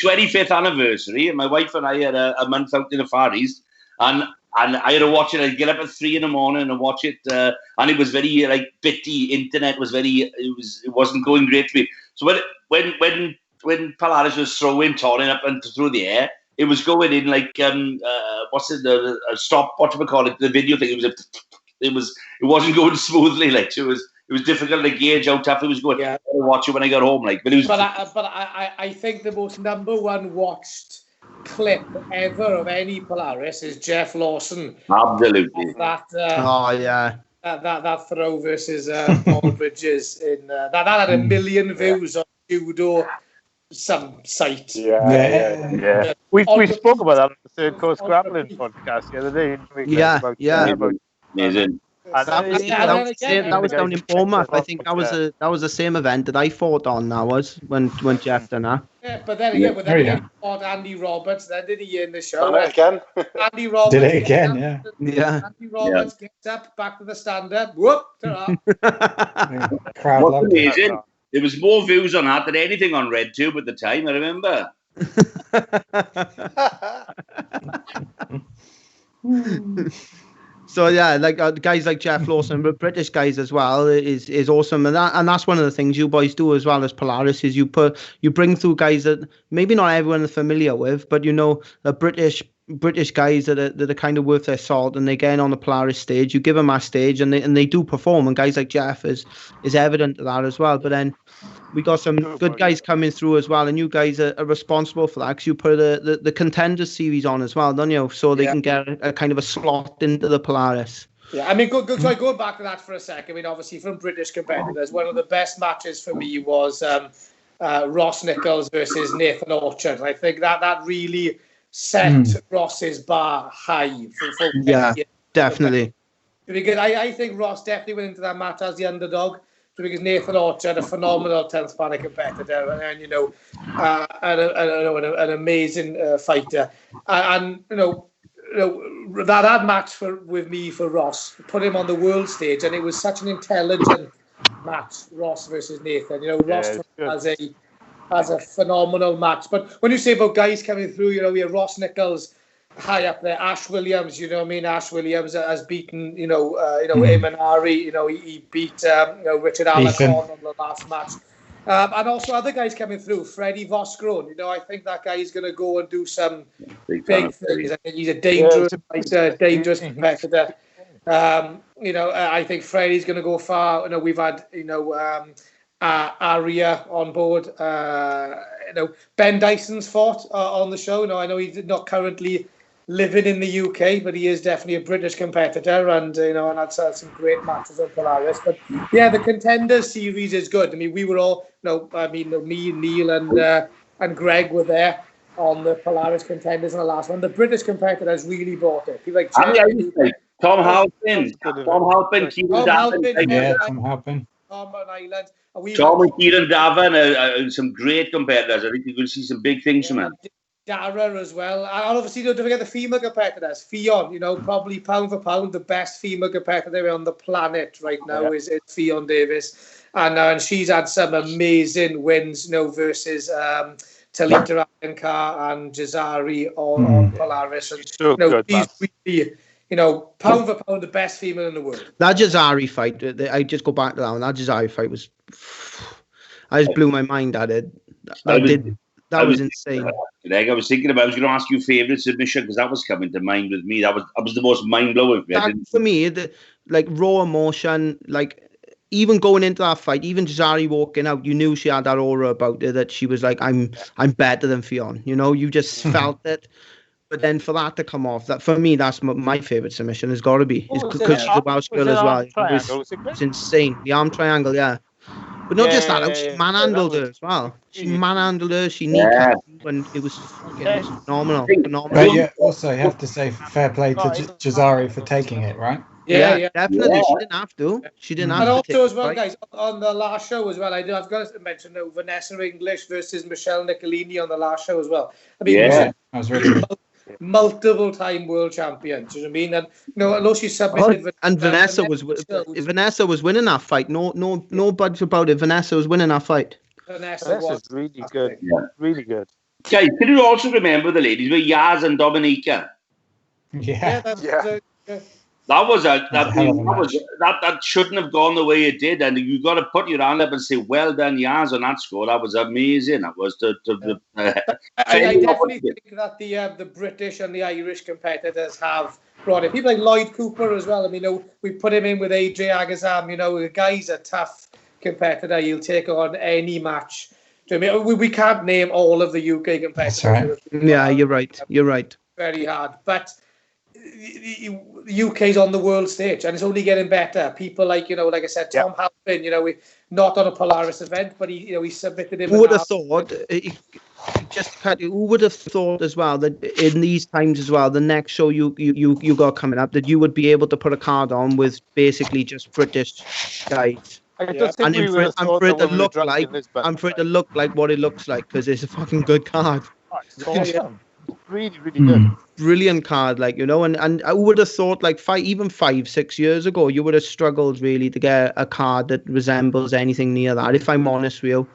25th anniversary, and my wife and I had a month out in the Far East, and I had to watch it. I'd get up at 3 a.m. and watch it, and it was very bitty. Internet was it wasn't going great for me. So when Polaris was throwing Tonnen up and through the air, it was going in stop, what do we call it? The video thing. It wasn't going smoothly. It was difficult to gauge how tough it was going. Yeah. I watch it when I got home. But I think the most number one watched clip ever of any Polaris is Jeff Lawson. Absolutely. That throw versus Paul Bridges in that had 1 million views on Judo. Some site. Yeah. We spoke about that on the Third Coast Grappling podcast the other day. Amazing. That was down in Bournemouth. I think that was the same event that I fought on. That was when Jeff done that. Yeah, but then he fought Andy Roberts. Then did he in the show? Done it again. Andy Roberts did it again. Yeah. Andy Roberts gets up back to the stand-up. Whoop! Crowd loved it. There was more views on that than anything on RedTube at the time, I remember. So guys like Jeff Lawson, but British guys as well is awesome, and that's one of the things you boys do as well as Polaris is you bring through guys that maybe not everyone is familiar with, but the British guys that are kind of worth their salt, and they get on the Polaris stage. You give them a stage, and they do perform. And guys like Jeff is evident of that as well. But then we got some good guys coming through as well, and you guys are responsible for that because you put the Contenders series on as well, don't you? So they can get a kind of a slot into the Polaris. Yeah, I mean, go back to that for a second. I mean, obviously from British competitors, one of the best matches for me was Ross Nichols versus Nathan Orchard. I think that really set Ross's bar high. Definitely. Because I think Ross definitely went into that match as the underdog. Because Nathan Orchard, a phenomenal 10th planet competitor, and an amazing fighter, and that match with me for Ross put him on the world stage, and it was such an intelligent match, Ross versus Nathan. Ross has a phenomenal match. But when you say about guys coming through, we have Ross Nichols high up there, Ash Williams. Ash Williams has beaten him and Ari. He beat Richard Alacon on the last match, and also other guys coming through. Freddie Vosgrone. I think that guy is going to go and do some big things. I think he's a dangerous competitor. I think Freddie's going to go far. We've had Aria on board. Ben Dyson's fought on the show. I know he's not currently living in the UK, but he is definitely a British competitor, and and had some great matches on Polaris. But yeah, the Contenders series is good. I mean, we were all, me, Neil, and Greg were there on the Polaris Contenders in the last one. The British competitors really brought it. People like Tom Halpin, Kieran Davin. Tom Halpin. Tom and Ireland. Tom and Kieran Davin are some great competitors. I think you're going to see some big things from them. Dara as well. And obviously, don't forget the female competitors. Fionn, probably pound for pound, the best female competitor on the planet right now is Fionn Davis. And she's had some amazing wins, versus Talita Ankar and Jazari on Polaris. And, So good, she's really, pound for pound, the best female in the world. That Jazari fight, I just go back to that one. That Jazari fight was... I just blew my mind at it. That was insane. Greg, I was thinking about, I was going to ask you favourite submission because that was coming to mind with me. That was the most mind-blowing. For me, raw emotion, even going into that fight, even Jazari walking out, you knew she had that aura about her that she was like, I'm better than Fionn. You just felt it. But then for that to come off, that for me, that's my favourite submission. Has got to be because she's a Welsh girl as well. It's insane. The arm triangle, yeah. But not just that, she manhandled her as well. She manhandled her, she kneecapped her, and it was fucking phenomenal. But you also have to say fair play to Jazari for taking it, right? Yeah, definitely. She didn't have to. She didn't have to. And also as well, guys, on the last show as well, I've got to mention Vanessa English versus Michelle Nicolini on the last show as well. I mean, that was really good. Multiple-time world champion. Do you know what I mean? And although she submitted, and Vanessa was winning that fight. No budge about it. Vanessa was winning that fight. Vanessa was really good. Yeah. Really good. Guys, can you also remember the ladies with Yaz and Dominica? Yeah. That shouldn't have gone the way it did, and you got to put your hand up and say, "Well done, Yaz," on that score. That was amazing. That was I definitely think that the British and the Irish competitors have brought it. People like Lloyd Cooper as well. I mean, we put him in with AJ Agazam. The guy's a tough competitor. He'll take on any match. Do you know what I mean? We can't name all of the UK competitors. That's right. Yeah, you're right. Very hard, but the UK's on the world stage and it's only getting better. People like I said, Tom Halpin, we not on a Polaris event, but he submitted him. Who would have thought? Who would have thought as well that in these times as well, the next show you got coming up, that you would be able to put a card on with basically just British guys. And for it to look like what it looks like, because it's a fucking good card. It's awesome. Really, really good. Brilliant card, and I would have thought 5-6 years ago, you would have struggled really to get a card that resembles anything near that, if I'm honest with you,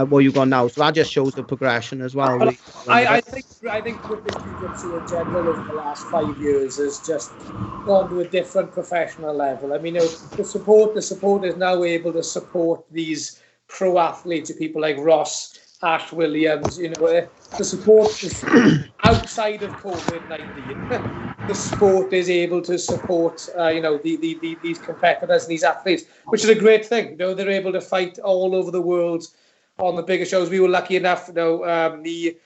what you got now. So that just shows the progression as well. I think British Jiu-Jitsu in general over the last 5 years has just gone to a different professional level. I mean, the support is now able to support these pro athletes, people like Ross, Ash Williams, the support is outside of COVID-19. The sport is able to support, these competitors and these athletes, which is a great thing. They're able to fight all over the world on the bigger shows. We were lucky enough, the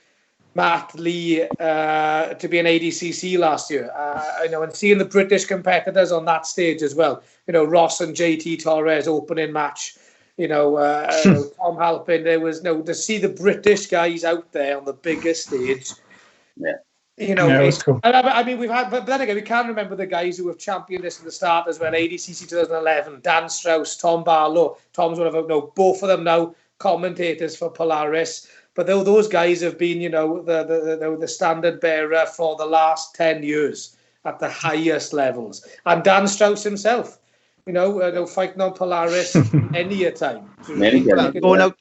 Matt Lee to be an ADCC last year. And seeing the British competitors on that stage as well. Ross and JT Torres opening match. Tom Halpin. There was to see the British guys out there on the biggest stage. Yeah. It was cool. I mean, we've had, but then again, we can't remember the guys who have championed this at the start as well. ADCC 2011, Dan Strauss, Tom Barlow. Tom's one of them. Both of them now commentators for Polaris. But those guys have been, the standard bearer for the last 10 years at the highest levels. And Dan Strauss himself. Fighting on Polaris any a time. Going out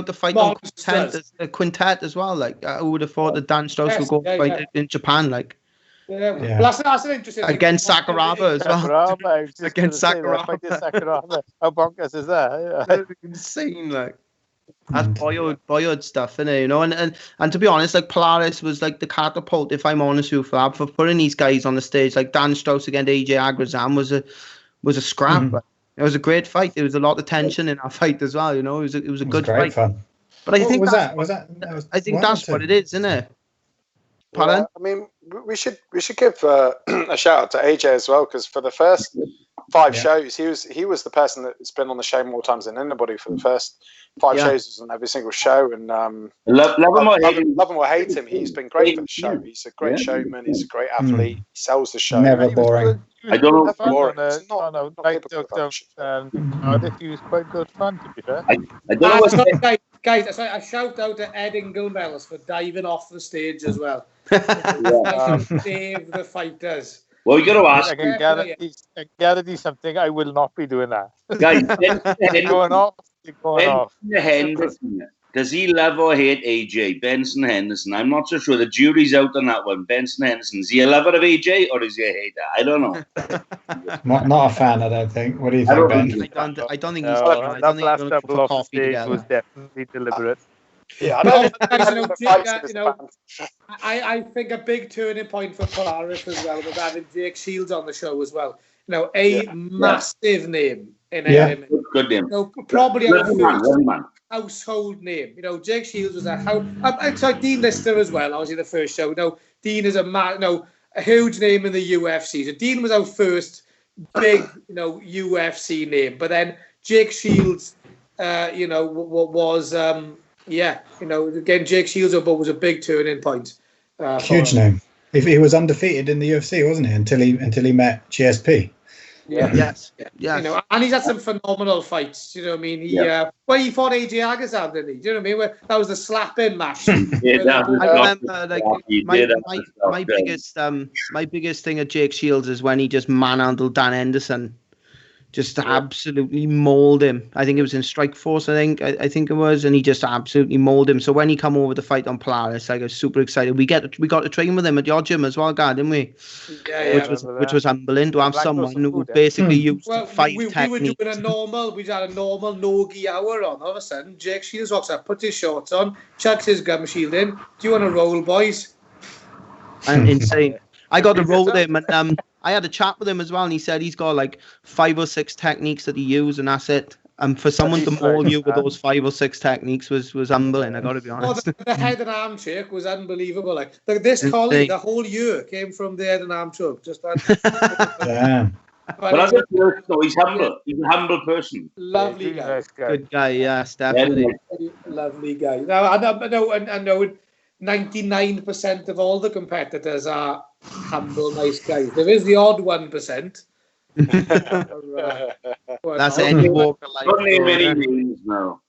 to fight on Quintet as well. I would have thought that Dan Strauss would go fight in Japan. That's an interesting against Sakuraba as well. Against Sakuraba. How bonkers is that? Yeah. Insane, That's boyhood stuff, innit? And to be honest, Polaris was the catapult, if I'm honest with you, for putting these guys on the stage. Dan Strauss against AJ Agrazam was a scrap. It was a great fight. There was a lot of tension in that fight as well. It was a good fight. Fun. But I think I think that's what it is, isn't it? Pardon? I mean, we should give a shout out to AJ as well, because for the first 5 shows, he was the person that's been on the show more times than anybody for the first 5 shows. He was on every single show, and love him or hate him, he's been great for the show. He's a great showman. He's a great athlete. He sells the show. Never boring. I don't know. Boring. He was quite good fun, to be fair. I don't know. guys, I shout out to Ed Inglemells for diving off the stage as well. Save the fighters. Well, you got to ask, I can guarantee something. I will not be doing that. guys, Going off. Benson Henderson, does he love or hate AJ? Benson Henderson. I'm not so sure. The jury's out on that one. Benson Henderson. Is he a lover of AJ or is he a hater? I don't know. Not a fan, I don't think. What do you think, Ben? I don't think he's. No, I don't think last he's going double for off coffee stage together. was definitely deliberate. Yeah, I don't I think a big turning point for Polaris as well was having Jake Shields on the show as well. You know, massive name in MMA. Good name. You know, probably our Good man. household name. You know, Jake Shields was so Dean Lister as well. Obviously, the first show. No, Dean is a huge name in the UFC. So Dean was our first big, UFC name. But then Jake Shields, was again, Jake Shields was a big turning point. Huge name. If he was undefeated in the UFC, wasn't he? Until he met GSP. Yeah. Yes. And he's had some phenomenal fights. Do you know what I mean? He fought AJ Agazan, didn't he? Do you know what I mean? That was the slap-in match. I remember, my biggest thing at Jake Shields is when he just manhandled Dan Henderson. Just absolutely mauled him. I think it was in Strikeforce, I think it was, and he just absolutely mauled him. So when he come over the fight on Polaris, I was super excited. We got to train with him at your gym as well, God, didn't we? Which was humbling to have someone who basically used five techniques. We had a normal no-gi hour on. All of a sudden, Jake Shields walks up, puts his shorts on, chucks his gum shield in. Do you want to roll, boys? And insane. I got to roll with him, and I had a chat with him as well, and he said he's got like 5 or 6 techniques that he uses, and that's it. And for someone to maul you with those 5 or 6 techniques was humbling, I got to be honest. The head and arm choke was unbelievable. Like this collie, the whole year came from the head and arm choke. Just that. Damn. But as a person, he's humble. He's a humble person. Lovely guy. Nice guy. Good guy, yes, definitely. Lovely guy. Now, I know 99% of all the competitors are humble, nice guys. There is the odd 1%. That's any walk of life. Don't name any names now.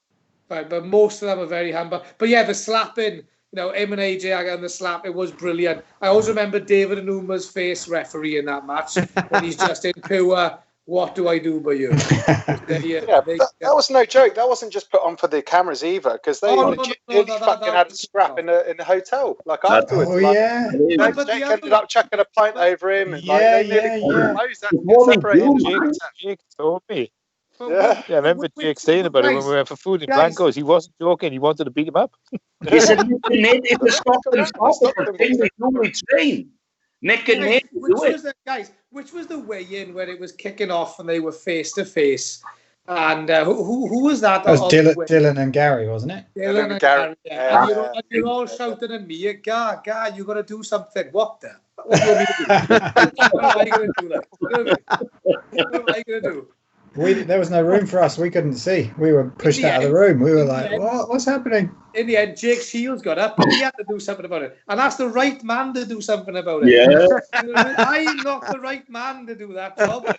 But most of them are very humble. But yeah, the slapping, him and AJ and the slap, it was brilliant. I always remember David Anuma's face referee in that match when he's just in pure, what do I do by you? That was no joke. That wasn't just put on for the cameras either, because they fucking had a scrap in a hotel, like afterwards. Oh, yeah. Jake ended up chucking a pint over him. And Jake told me. Yeah, I remember Jake saying about it when we went for food in Blancos. He wasn't joking. He wanted to beat him up. He said, it's a Scotland thing. They normally train. Nick and Nate do it. Which was the weigh-in when it was kicking off and they were face-to-face? And who was that? That was Dylan and Gary, wasn't it? Dylan and Gary. Yeah. And you're all shouting at me, God, you got to do something. What the? What are you going to do? What am I going to do? There was no room for us. We couldn't see. We were pushed out of the room. We were like, what's happening? In the end, Jake Shields got up and he had to do something about it. And that's the right man to do something about it. Yeah. I'm not the right man to do that job.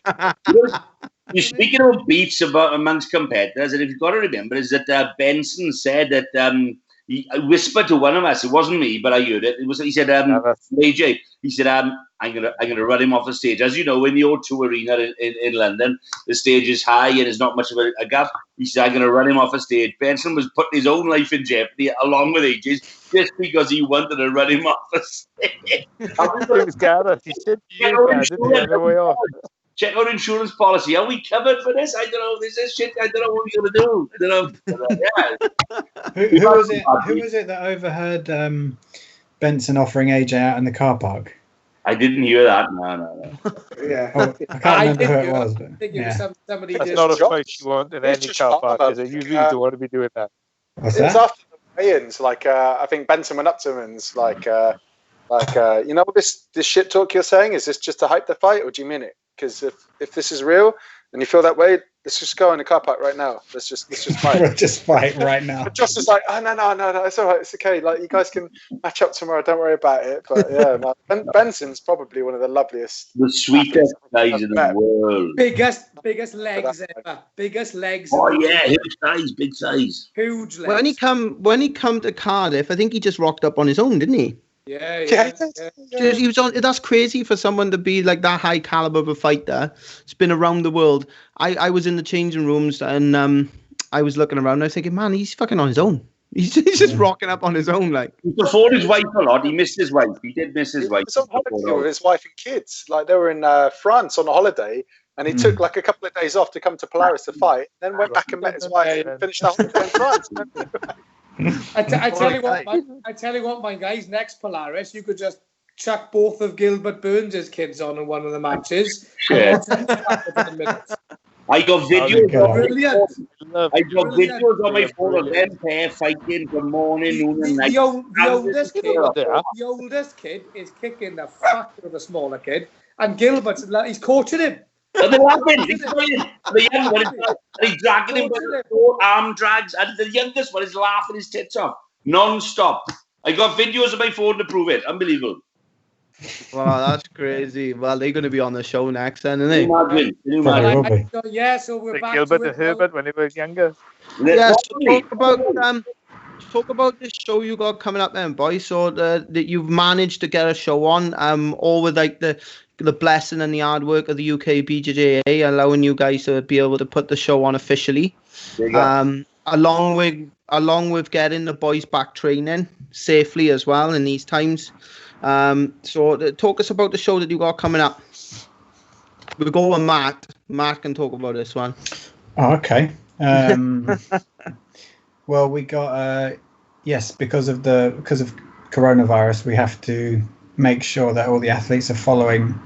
You're speaking of beats amongst competitors, and if you've got to remember, is that Benson said that he whispered to one of us. It wasn't me, but I heard it. He said, AJ. He said, I'm gonna run him off the stage. As you know, in the O2 Arena in London, the stage is high and there's not much of a gap. He said, I'm gonna run him off the stage. Benson was putting his own life in jeopardy along with AJ's just because he wanted to run him off the stage. Check our insurance policy. Are we covered for this? I don't know. This is shit. I don't know what we're gonna do. I don't know. Who was it that overheard Benson offering AJ out in the car park? I didn't hear that. No. Yeah. I can't remember who it was. But, I think it was somebody. That's not a fight you want in any car park, is it? You really don't want to be doing that. What's It was that? after the weigh-ins. I think Benson went up to him and was this shit talk you're saying? Is this just to hype the fight, or do you mean it? Because if this is real and you feel that way, let's just go in the car park right now. Let's just fight. We'll just fight right now. But Josh is like, oh, no, it's all right, it's okay. Like, you guys can match up tomorrow. Don't worry about it. But yeah, man, Benson's probably one of the loveliest, the sweetest guys in the world. Biggest legs ever. Biggest legs. Oh yeah, huge size, big size. Huge legs. When he come to Cardiff, I think he just rocked up on his own, didn't he? Yeah. He was on. That's crazy for someone to be like that high caliber of a fighter. It's been around the world. I was in the changing rooms and I was looking around. And I was thinking, man, he's fucking on his own. He's just rocking up on his own. Like, he preferred his wife a lot. He missed his wife. He did miss his wife. He was on holiday with his wife and kids. Like, they were in France on a holiday, and he took like a couple of days off to come to Polaris to fight. Then went back and met his wife and finished the holiday in France. I tell you what, my guys. Next Polaris, you could just chuck both of Gilbert Burns' kids on in one of the matches. Yeah. I got videos. Brilliant. I got videos on my phone of them pair fighting from morning, noon, and night. The oldest kid is kicking the fuck out of the smaller kid, and Gilbert's he's coaching him. And they're laughing. He's the young one he's dragging him by the arm drags, and the youngest one is laughing his tits off non-stop. I got videos on my phone to prove it. Unbelievable. wow, that's crazy. Well, they're going to be on the show next, then, aren't they? Yeah, so we're back Gilbert to and Herbert when they were younger. Yeah, so talk about this show you got coming up then, boys. So that you've managed to get a show on, all with like the blessing and the hard work of the UK BJJ, allowing you guys to be able to put the show on officially. Along with getting the boys back training safely as well in these times. So talk us about the show that you got coming up. We'll go with Matt. Matt can talk about this one. Oh, okay. Well, we got yes, because of coronavirus, we have to make sure that all the athletes are following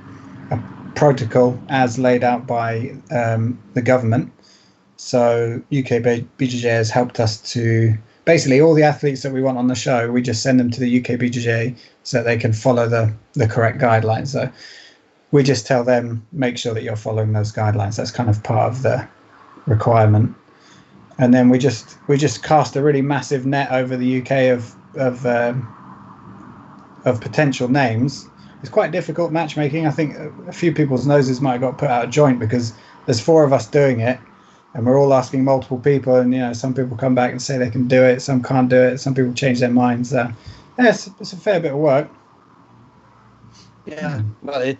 a protocol as laid out by the government. So UK BJJ has helped us to basically all the athletes that we want on the show. We just send them to the UK BJJ so that they can follow the correct guidelines. So we just tell them, make sure that you're following those guidelines. That's kind of part of the requirement. And then we just cast a really massive net over the UK of potential names. It's quite difficult matchmaking. I think a few people's noses might have got put out of joint because there's 4 of us doing it, and we're all asking multiple people. And some people come back and say they can do it, some can't do it, some people change their minds. It's a fair bit of work. Yeah, well,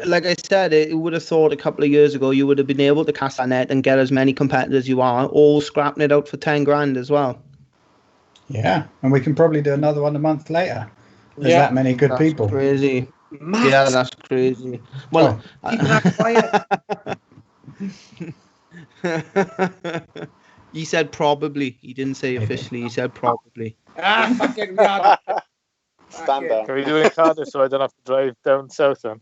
like I said, it would have thought a couple of years ago you would have been able to cast that net and get as many competitors you are, all scrapping it out for 10 grand as well. Yeah, and we can probably do another one a month later. There's that many good people. Crazy. Matt. Yeah, that's crazy. Well, keep that quiet. He said probably. He didn't say officially. He said probably. Fucking God. Stand down. Can we do it in Cardiff so I don't have to drive down south then?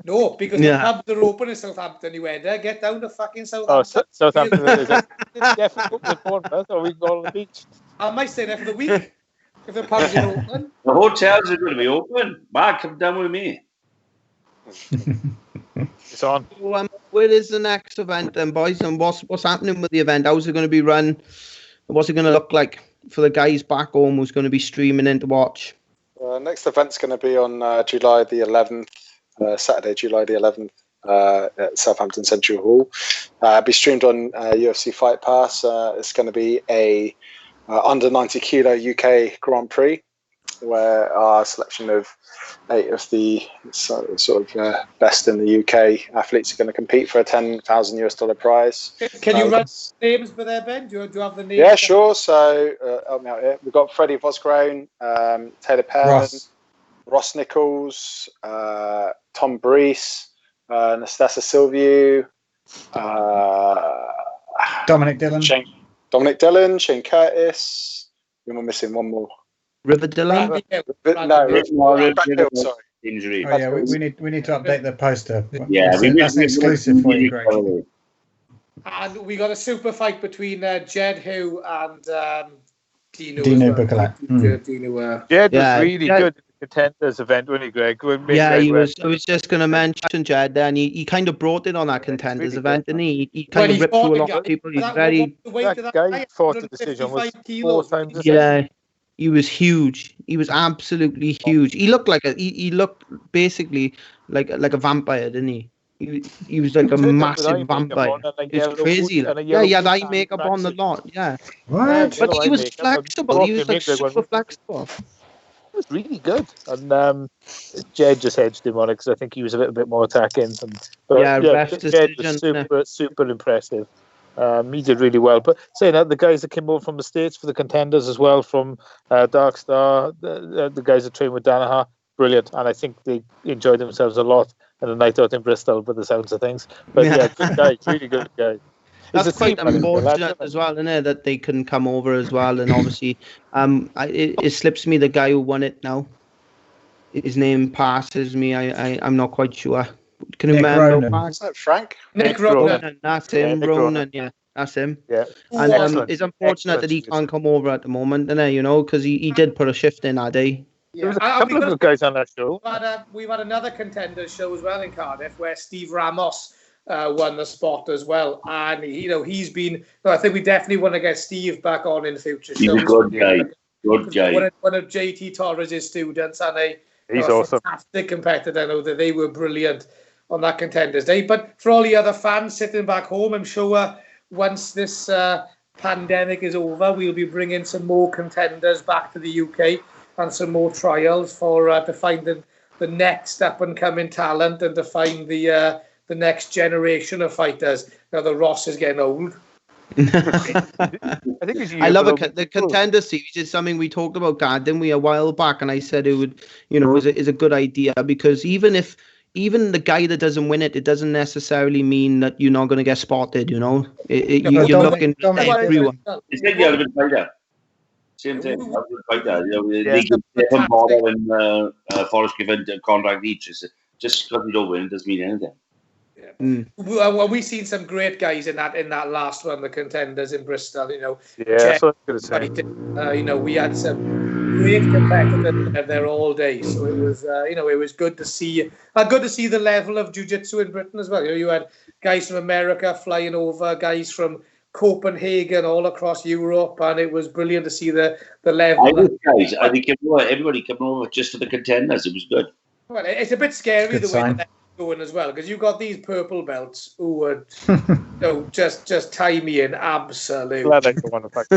No, because the pubs are open in Southampton. You went there, get down to fucking Southampton. Oh, Southampton is it? Definitely with Bournemouth, or we can go on the beach. I might stay there for the week if the pubs are open. The hotels are going to be open. Mark, come down with me. It's on. So, where is the next event then, boys? And what's happening with the event? How's it going to be run? What's it going to look like for the guys back home who's going to be streaming in to watch? Next event's going to be on July the 11th, Saturday, July the 11th at Southampton Central Hall. It'll be streamed on UFC Fight Pass. It's going to be a under 90 kilo UK Grand Prix, where our selection of 8 of the sort of best in the UK athletes are going to compete for a $10,000 prize. Can you run names for there, Ben? Do you have the names? Yeah, sure. So help me out here. We've got Freddie Vosgrown, Taylor Perrin, Ross Nichols, Tom Brees, Nastasa Silviu, Dominic Dillon, Shane Curtis. We're missing one more. River Dillon? Sorry. Injury. Oh yeah, we need to update the poster. Yeah, that's an exclusive for you, Greg. And we got a super fight between Jed Hu and Dino. Dino Bucalet. Dino, Jed was really good in the Contenders event, wasn't he, Greg? Yeah, he was. I was just going to mention Jed there, and he kind of brought it on that Contenders really event, good. and he kind of ripped through a lot of people. He's very, That guy fought the decision was 4 times the yeah. He was huge. He was absolutely huge. He looked like he looked basically like a vampire, didn't he? He was like a massive vampire. It's crazy. Yeah, he had eye makeup on the lot. Yeah. What? But he was flexible. He was like super flexible. It was really good. And Jed just hedged him on it because I think he was a little bit more attacking. Ref Jed decision. was super impressive. He did really well. But saying that, the guys that came over from the States for the Contenders as well, from Dark Star, the guys that trained with Danaher, brilliant. And I think they enjoyed themselves a lot in the night out in Bristol with the sounds of things. But good guys, really good guys. That's quite unfortunate as well, isn't it, that they couldn't come over as well. And obviously, it slips me the guy who won it now. His name passes me. I'm not quite sure. Can you remember? Is that Frank? Nick Ronan. That's him. Ronan. Yeah, that's him. Yeah. And it's unfortunate that he can't come over at the moment, isn't it? You know, because he did put a shift in that day. There was a couple of guys on that show. We've had another Contenders show as well in Cardiff where Steve Ramos won the spot as well, and he's been. I think we definitely want to get Steve back on in the future. He's a good guy. Good guy. One of JT Torres' students, and he's awesome. Fantastic competitor. I know that they were brilliant on that Contenders Day. But for all the other fans sitting back home, I'm sure once this pandemic is over, we'll be bringing some more contenders back to the UK and some more trials to find the next up and coming talent and to find the next generation of fighters. Now the Ross is getting old. I love the Contender series. Is something we talked about, didn't we, a while back? And I said it would, is a good idea, because even the guy that doesn't win it doesn't necessarily mean that you're not going to get spotted. You're looking at everyone. It's like the Ultimate Fighter. Same thing. Ultimate Fighter. They give them bother when Forrest given a contract each. Just because you don't win, it doesn't mean anything. Yeah. Well, we've seen some great guys in that last one, the Contenders in Bristol. That's what I was going to say. We had some great competitors there all day, so it was it was good to see. Good to see the level of jiu-jitsu in Britain as well. You had guys from America flying over, guys from Copenhagen, all across Europe, and it was brilliant to see the level. I think everybody came over just for the Contenders. It was good. Well, it's a bit scary the way that going as well, because you've got these purple belts who would just tie me in absolutely. Glad I don't want to fight.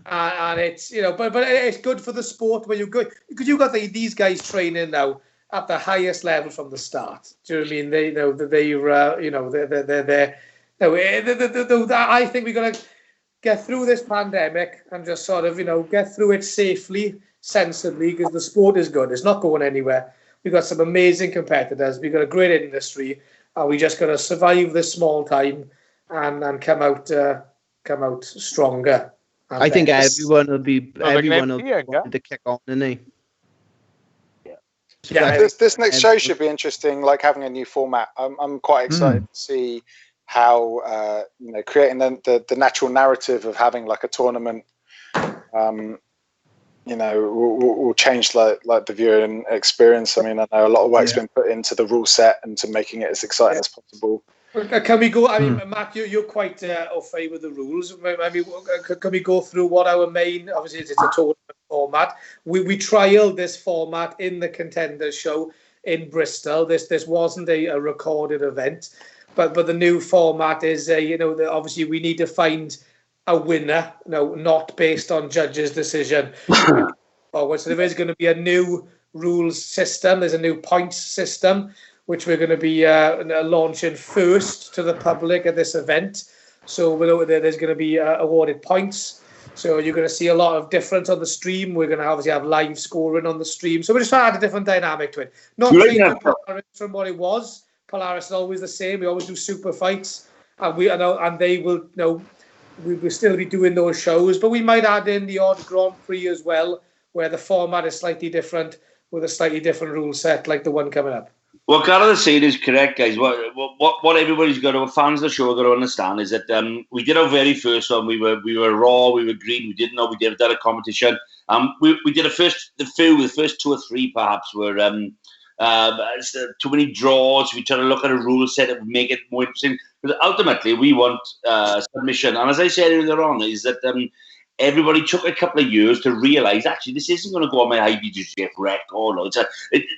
And it's but it's good for the sport when you're good, because you've got these guys training now at the highest level from the start. Do you know what I mean? They're I think we're gonna get through this pandemic and just sort of get through it safely, sensibly, because the sport is good. It's not going anywhere. We've got some amazing competitors. We've got a great industry, and we just got to survive this small time and come out stronger. I think everyone will be wanting to kick on, isn't they? Yeah. This next show should be interesting. Like having a new format. I'm quite excited to see how creating the natural narrative of having like a tournament. Will change like the viewing experience. I mean, I know a lot of work's been put into the rule set and to making it as exciting as possible. Can we go? I mean, Matt, you're quite au fait with the rules. I mean, can we go through what our main? Obviously, it's a tournament format. We trialed this format in the Contenders show in Bristol. This wasn't a recorded event, but the new format is obviously we need to find a winner, not based on judges' decision. So there is going to be a new rules system. There's a new points system, which we're going to be launching first to the public at this event. So there's going to be awarded points. So you're going to see a lot of difference on the stream. We're going to obviously have live scoring on the stream. So we're just trying to add a different dynamic to it. Not changing Polaris from what it was. Polaris is always the same. We always do super fights, and they will we will still be doing those shows, but we might add in the odd Grand Prix as well, where the format is slightly different with a slightly different rule set, like the one coming up. What Gareth is saying is correct, guys. What everybody's got to, fans of the show, got to understand is that we did our very first one. We were raw, we were green. We didn't know we did a competition. We did the first 2 or 3 perhaps were too many draws. We try to look at a rule set and make it more interesting. But ultimately, we want submission. And as I said earlier on, is that everybody took a couple of years to realise, actually, this isn't going to go on my IBJJF record.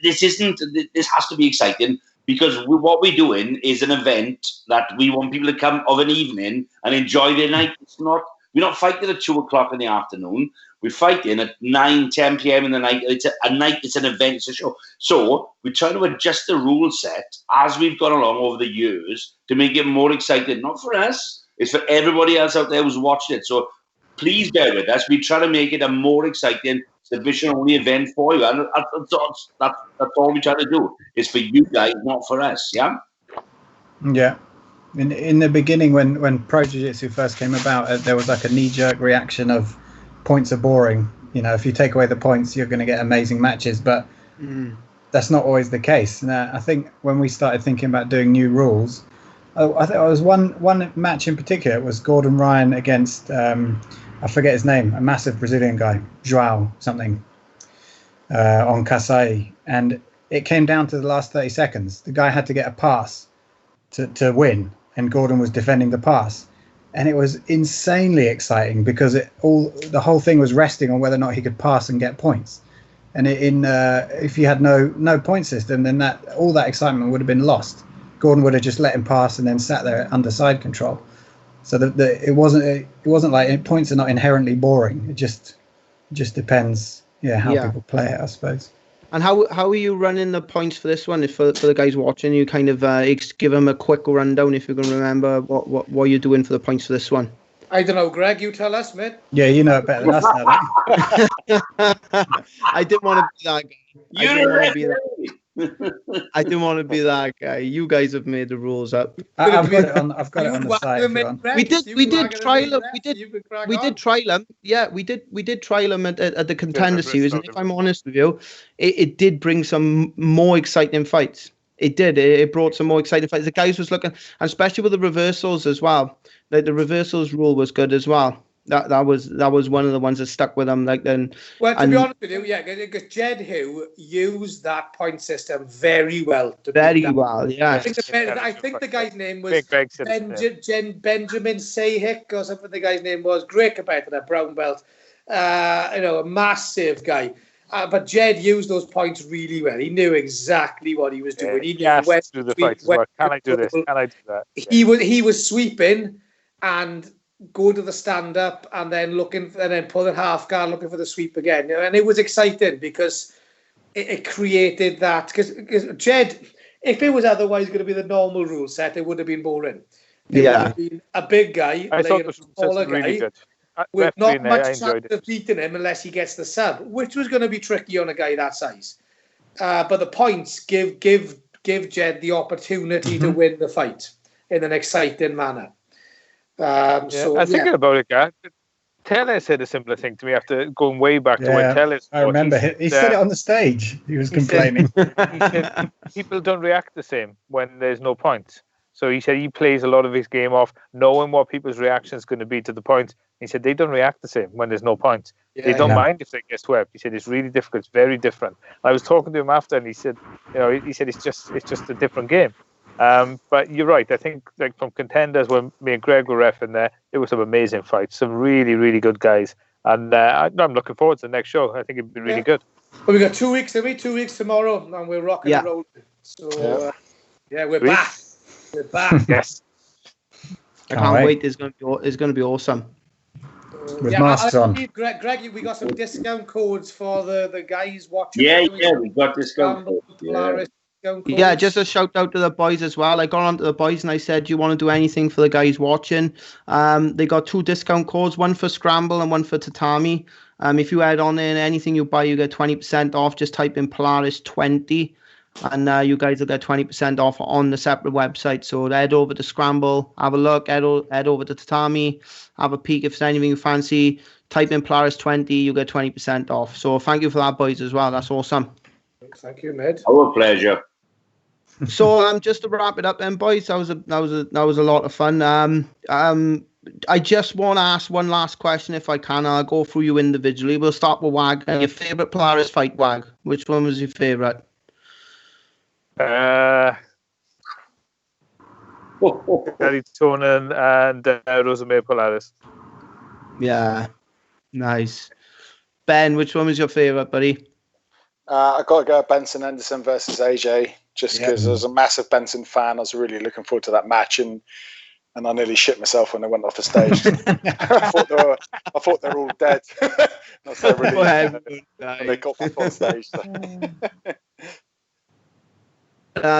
This has to be exciting, because what we're doing is an event that we want people to come of an evening and enjoy their night. We're not fighting at 2 o'clock in the afternoon. We're fighting at 9, 10 p.m. in the night. It's a night, it's an event, it's a show. So we're trying to adjust the rule set as we've gone along over the years to make it more exciting. Not for us, it's for everybody else out there who's watched it. So please bear with us. We try to make it a more exciting submission-only event for you. And that's all we try to do. It's for you guys, not for us, yeah? Yeah. In the beginning, when Pro Jiu-Jitsu first came about, there was like a knee-jerk reaction of points are boring. You know, if you take away the points, you're going to get amazing matches. But that's not always the case. Now, I think when we started thinking about doing new rules, I think it was one match in particular. It was Gordon Ryan against... I forget his name, a massive Brazilian guy, João something, on Kasai. And it came down to the last 30 seconds. The guy had to get a pass to win, and Gordon was defending the pass. And it was insanely exciting because the whole thing was resting on whether or not he could pass and get points. And if you had no point system, then all that excitement would have been lost. Gordon would have just let him pass and then sat there under side control. So it wasn't like points are not inherently boring. It just depends, how people play it, I suppose. And how are you running the points for this one? If for the guys watching, you kind of give them a quick rundown if you can remember what you're doing for the points for this one. I don't know, Greg. You tell us, mate. Yeah, you know it better than us now. I didn't want to be that guy. I didn't want to be that guy. You guys have made the rules up. I've got it on the site. If you want. We did trial them. We did trial them. Yeah, we did trial them at the Contender Series. And if I'm honest with you, it did bring some more exciting fights. It did. It brought some more exciting fights. The guys was looking, and especially with the reversals as well. Like the reversals rule was good as well. That was one of the ones that stuck with them. Like then. Well, to be honest with you, because Jed Hu used that point system very well. Yeah. I think the guy's name was Benjamin Sayhick or something. The guy's name was great competitor, that brown belt. A massive guy. But Jed used those points really well. He knew exactly what he was doing. He knew when to do the fight. Can I do this? Can I do that? He was sweeping and going to the stand up and then pulling half guard, looking for the sweep again. And it was exciting because it created that. Because Jed, if it was otherwise going to be the normal rule set, it would have been boring. It would have been a big guy, I thought this was really good. With not much chance of beating him unless he gets the sub, which was going to be tricky on a guy that size. But the points give Jed the opportunity to win the fight in an exciting manner. I'm thinking about it, guy. Taylor said a similar thing to me after going way back to when Taylor. I remember he said it on the stage. He was complaining. He said people don't react the same when there's no points. So he said he plays a lot of his game off knowing what people's reaction is going to be to the points. He said they don't react the same when there's no points. They don't mind if they get swept. He said it's really difficult. It's very different. I was talking to him after, and he said, it's just a different game. But you're right. I think like from Contenders, when me and Greg were ref in there, it was some amazing fights, some really, really good guys. And I'm looking forward to the next show. I think it'd be really good. Well, we got 2 weeks, 2 weeks tomorrow, and we're rocking and rolling. So we're back. We're back. Yes. I can't wait. It's going to be awesome. With masks on. Greg, we got some discount codes for the guys watching. Yeah, we got discount codes. Polaris. Yeah, just a shout out to the boys as well. I got on to the boys and I said, do you want to do anything for the guys watching? They got 2 discount codes, one for Scramble and one for Tatami. If you add on in anything you buy, you get 20% off. Just type in Polaris 20 and you guys will get 20% off on the separate website. So head over to Scramble, have a look, head over to Tatami, have a peek if there's anything you fancy. Type in Polaris 20, you get 20% off. So thank you for that, boys, as well. That's awesome. Thank you, mate. Our pleasure. So just to wrap it up, then, boys, that was a lot of fun. I just want to ask one last question, if I can. I'll go through you individually. We'll start with Wag. Your favourite Polaris fight, Wag? Which one was your favourite? Gary Tonin and Rosemary Polaris. Yeah, nice. Ben, which one was your favourite, buddy? I got to go Benson Henderson versus AJ, just because I was a massive Benson fan. I was really looking forward to that match, and I nearly shit myself when they went off the stage. I thought they were all dead. I was so relieved when they got back on stage. So.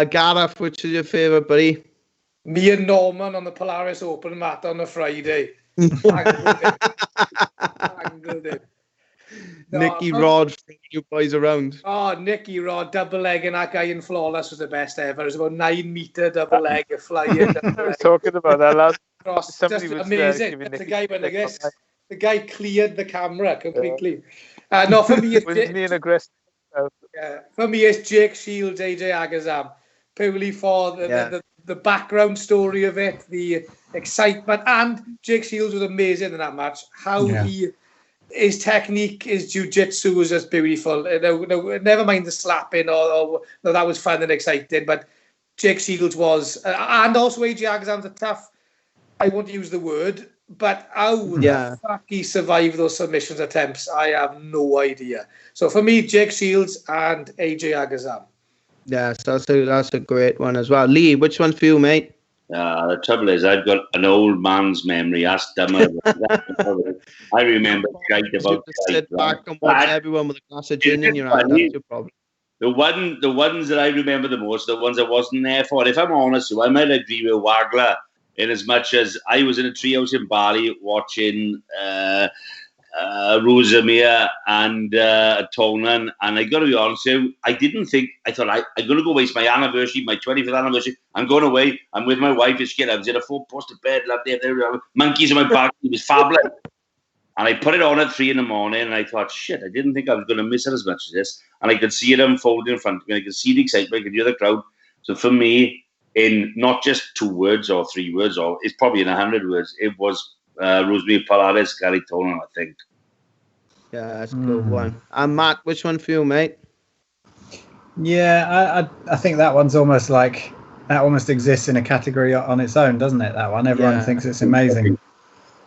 Gareth, which is your favourite, buddy? Me and Norman on the Polaris Open mat on a Friday. Nicky Rod, you boys around. Oh, Nicky Rod, double leg, and that guy in Flawless was the best ever. It was about 9 meter double leg, flying. I was talking about that last. Just amazing. The guy went like this. The guy cleared the camera completely. No, for me, it's Jake Shields, AJ Agazam, purely for the background story of it, the excitement, and Jake Shields was amazing in that match. His technique, his jiu-jitsu was just beautiful. No, never mind the slapping, or that was fun and exciting, but Jake Shields was, and also AJ Agazam's a tough, I won't use the word, but how the fuck he survived those submissions attempts, I have no idea. So for me, Jake Shields and AJ Agazam. Yes, that's a great one as well. Lee, which one's for you, mate? The trouble is, I've got an old man's memory. Ask dumber. I remember right about sit back and watch everyone with a glass of gin in your hand. That's your problem. The ones that I remember the most, the ones I wasn't there for. If I'm honest, I might agree with Wagler in as much as I was in a treehouse in Bali watching Rosemere and Tonan, and I got to be honest with you, I thought I'm going to go waste my anniversary, my 25th anniversary. I'm going away. I'm with my wife. I was in a 4-poster bed, lovely, monkeys in my back. It was fabulous. And I put it on at 3 a.m, and I thought, shit, I didn't think I was going to miss it as much as this. And I could see it unfolding in front of me. I could see the excitement. I could hear the crowd. So for me, in not just 2 words or 3 words, or it's probably in 100 words, it was Rosemary Polaris, Gary Tolan, I think. Yeah, that's a good one. And Matt, which one for you, mate? Yeah, I think that one's almost like, that almost exists in a category on its own, doesn't it? That one, everyone thinks it's amazing.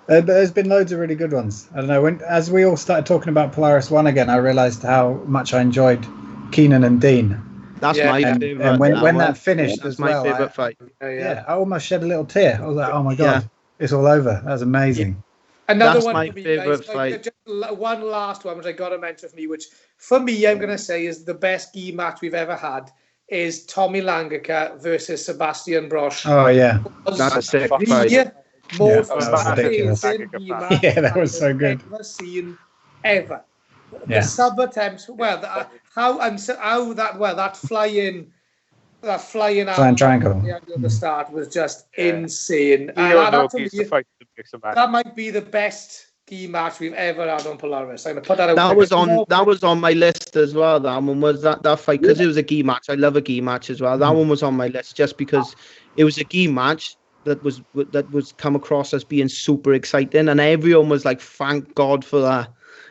But there's been loads of really good ones. I don't know, as we all started talking about Polaris 1 again, I realised how much I enjoyed Keenan and Dean. That's my favourite. And when that finished as well, my favourite fight. I almost shed a little tear. I was like, oh my God, it's all over. That was amazing. Yeah. Another That's one my for me, favourite guys. fight. Just one last one, which I got to mention for me, which for me, I'm going to say is the best gi match we've ever had, is Tommy Langaker versus Sebastian Brosh. Oh, yeah. That's a sick fight. Most ridiculous. Yeah, that was so good. I've ever seen ever. The sub attempts, that flying triangle at the start was just insane. That might be the best gi match we've ever had on Polaris. I'm gonna put that out. That was on my list as well. That one was that fight, because it was a gi match. I love a gi match as well. That one was on my list just because it was a gi match that was come across as being super exciting, and everyone was like, "Thank God for that."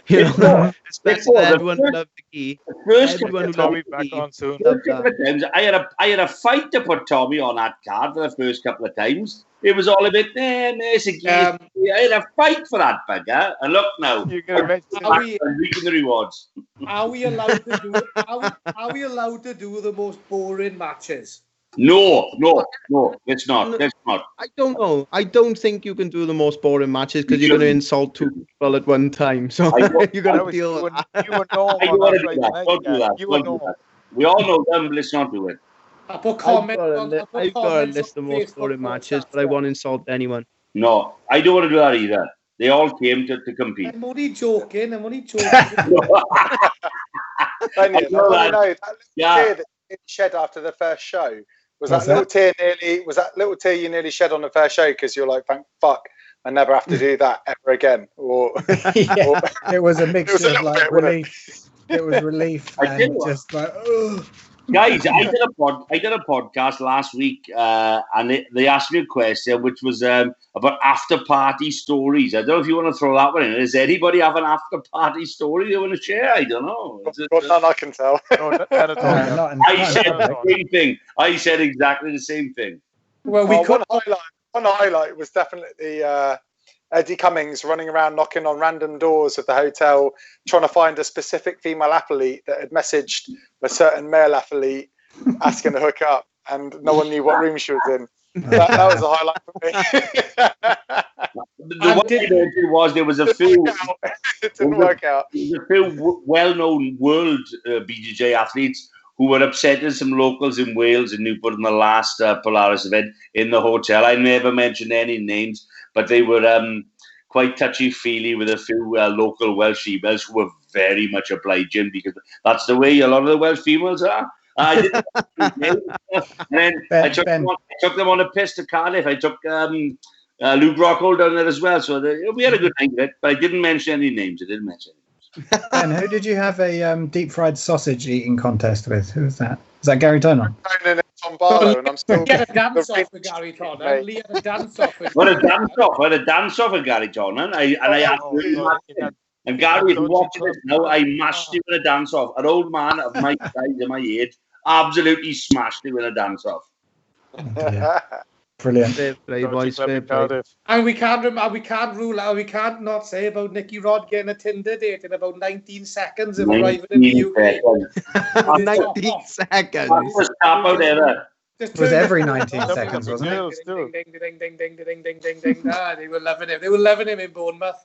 You know, especially everyone who loved the gi. Everyone who loved the gi. I had a fight to put Tommy on that card for the first couple of times. It was all a bit, it's a gi. I had a fight for that bugger. And look now, I'm reaping the rewards. Are we allowed to do? Are we allowed to do the most boring matches? No, it's not. I don't know. I don't think you can do the most boring matches because you're going to insult 2 people at one time. So you're going to deal with that. Don't do that. We all know them, but let's not do it. I've got a list of most boring matches, but I won't insult anyone. No, I don't want to do that either. They all came to compete. I'm only joking. I know. That shed after the first show. Was that little tear you nearly shed on the first show because you're like, thank fuck, I never have to do that ever again? Or it was a mixture of like relief. It was relief and just like, Guys, I did a podcast last week, and they asked me a question which was about after party stories. I don't know if you want to throw that one in. Does anybody have an after party story they want to share? I don't know. Got none I can tell. I said the same thing. I said exactly the same thing. Well, one highlight was definitely Eddie Cummings running around knocking on random doors of the hotel, trying to find a specific female athlete that had messaged a certain male athlete asking to hook up, and no one knew what room she was in. That was a highlight for me. The one thing was there was a few. It didn't work out. There was a few well-known world BJJ athletes who were upsetting some locals in Wales and Newport in the last Polaris event in the hotel. I never mentioned any names, but they were quite touchy-feely with a few local Welsh females who were very much obliging, because that's the way a lot of the Welsh females are. I didn't and then I took them on a piss to Cardiff. I took Luke Rockhold down there as well. So we had a good night of it, but I didn't mention any names. Ben, who did you have a deep fried sausage eating contest with? Who was that? Was that Gary Tonon? Tom Barlow, and I'm still get a dance off with Gary Tonon. Lee had a dance off with. What a dance off! What a dance off with Gary Tonon. I absolutely mashed him. And Gary, if you watch this now, I mashed him with a dance off. An old man of my size and my age absolutely smashed him with a dance off. Yeah. Brilliant. Fair play, boys. Fair play. And we can't rule out, we can't not say about Nicky Rod getting a Tinder date in about 19 seconds of arriving in the UK. 19 seconds. That was tap out ever. It was every 19 seconds, wasn't it? Ding, ding, ding, ding, ding, ding, ding, ding. They were loving him. They were loving him in Bournemouth.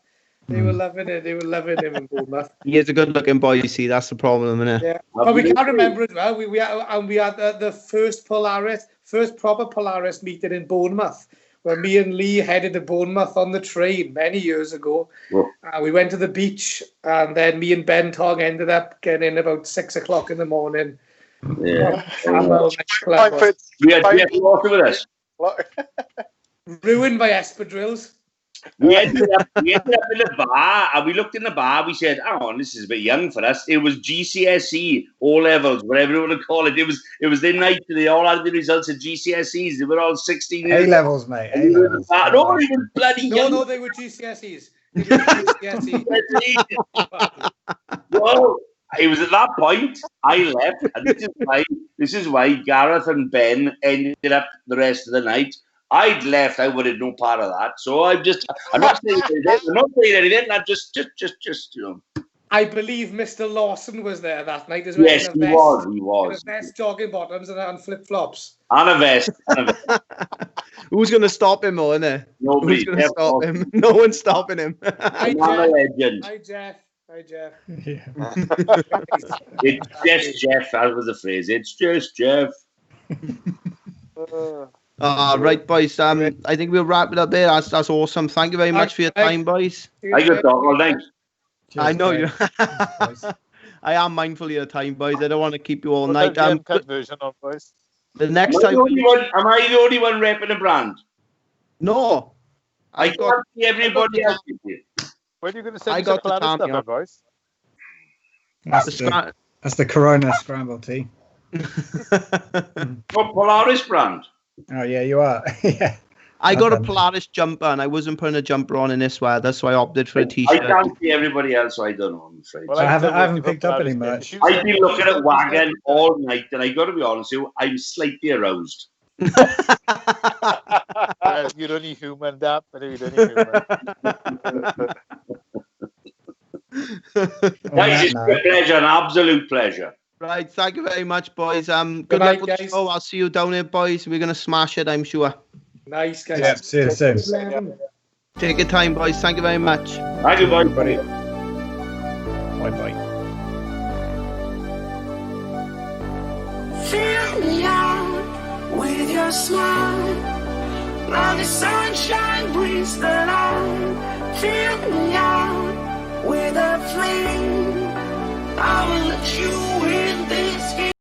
They were loving it. They were loving him in Bournemouth. He is a good-looking boy. You see, that's the problem, isn't it? Yeah, but we can't remember as well. We had the first proper Polaris meeting in Bournemouth, where me and Lee headed to Bournemouth on the train many years ago. We went to the beach, and then me and Ben Tong ended up getting in about 6 o'clock in the morning. Yeah. We had water with us. Ruined by espadrilles. We ended up in the bar, and we looked in the bar. We said, "Oh, this is a bit young for us." It was GCSE, O levels, whatever you want to call it. It was the night they all had the results of GCSEs. They were all 16 years. A levels, mate. A levels. No, even bloody young. No, they were GCSEs. Well, it was at that point I left, and this is why Gareth and Ben ended up the rest of the night. I'd left. I wanted no part of that. So I'm not saying anything. I'm just you know. I believe Mr. Lawson was there that night as well. Yes, he was. He was. In a vest, jogging bottoms, and flip flops. And a vest. Who's going to stop him, though, innit? Nobody. Who's going to stop him? No one's stopping him. Hi, Jeff. Hi, Jeff. Yeah. It's just Jeff. That was the phrase. It's just Jeff. Right, boys. I think we'll wrap it up there. That's awesome. Thank you very much for your time, boys. I could talk all night. I know you. I am mindful of your time, boys. I don't want to keep you all night. Cut version on, boys. The next time. Am I the only one repping a brand? No. I can't see everybody else. When are you going to send the Polaris stuff, boys? That's the Corona scramble tea. What Polaris brand? Oh yeah, you are. Yeah. I got a Polaris jumper, and I wasn't putting a jumper on in this weather, so I opted for a t-shirt. I can't see everybody else, so I don't know. I'm afraid. Well, I haven't picked up any merch. I've been looking at Wagon all night, and I got to be honest with you, I'm slightly aroused. You're only human, Dap. You're only human. Guys, it's a pleasure, an absolute pleasure. Right, thank you very much, boys. Good luck with the show. I'll see you down here, boys. We're gonna smash it, I'm sure. Nice, guys. Yeah, see you soon. Take your time, boys. Thank you very much. Thank you, buddy. Bye. Fill me out with your smile. Now the sunshine brings the light. Fill me out with a flame. I will let you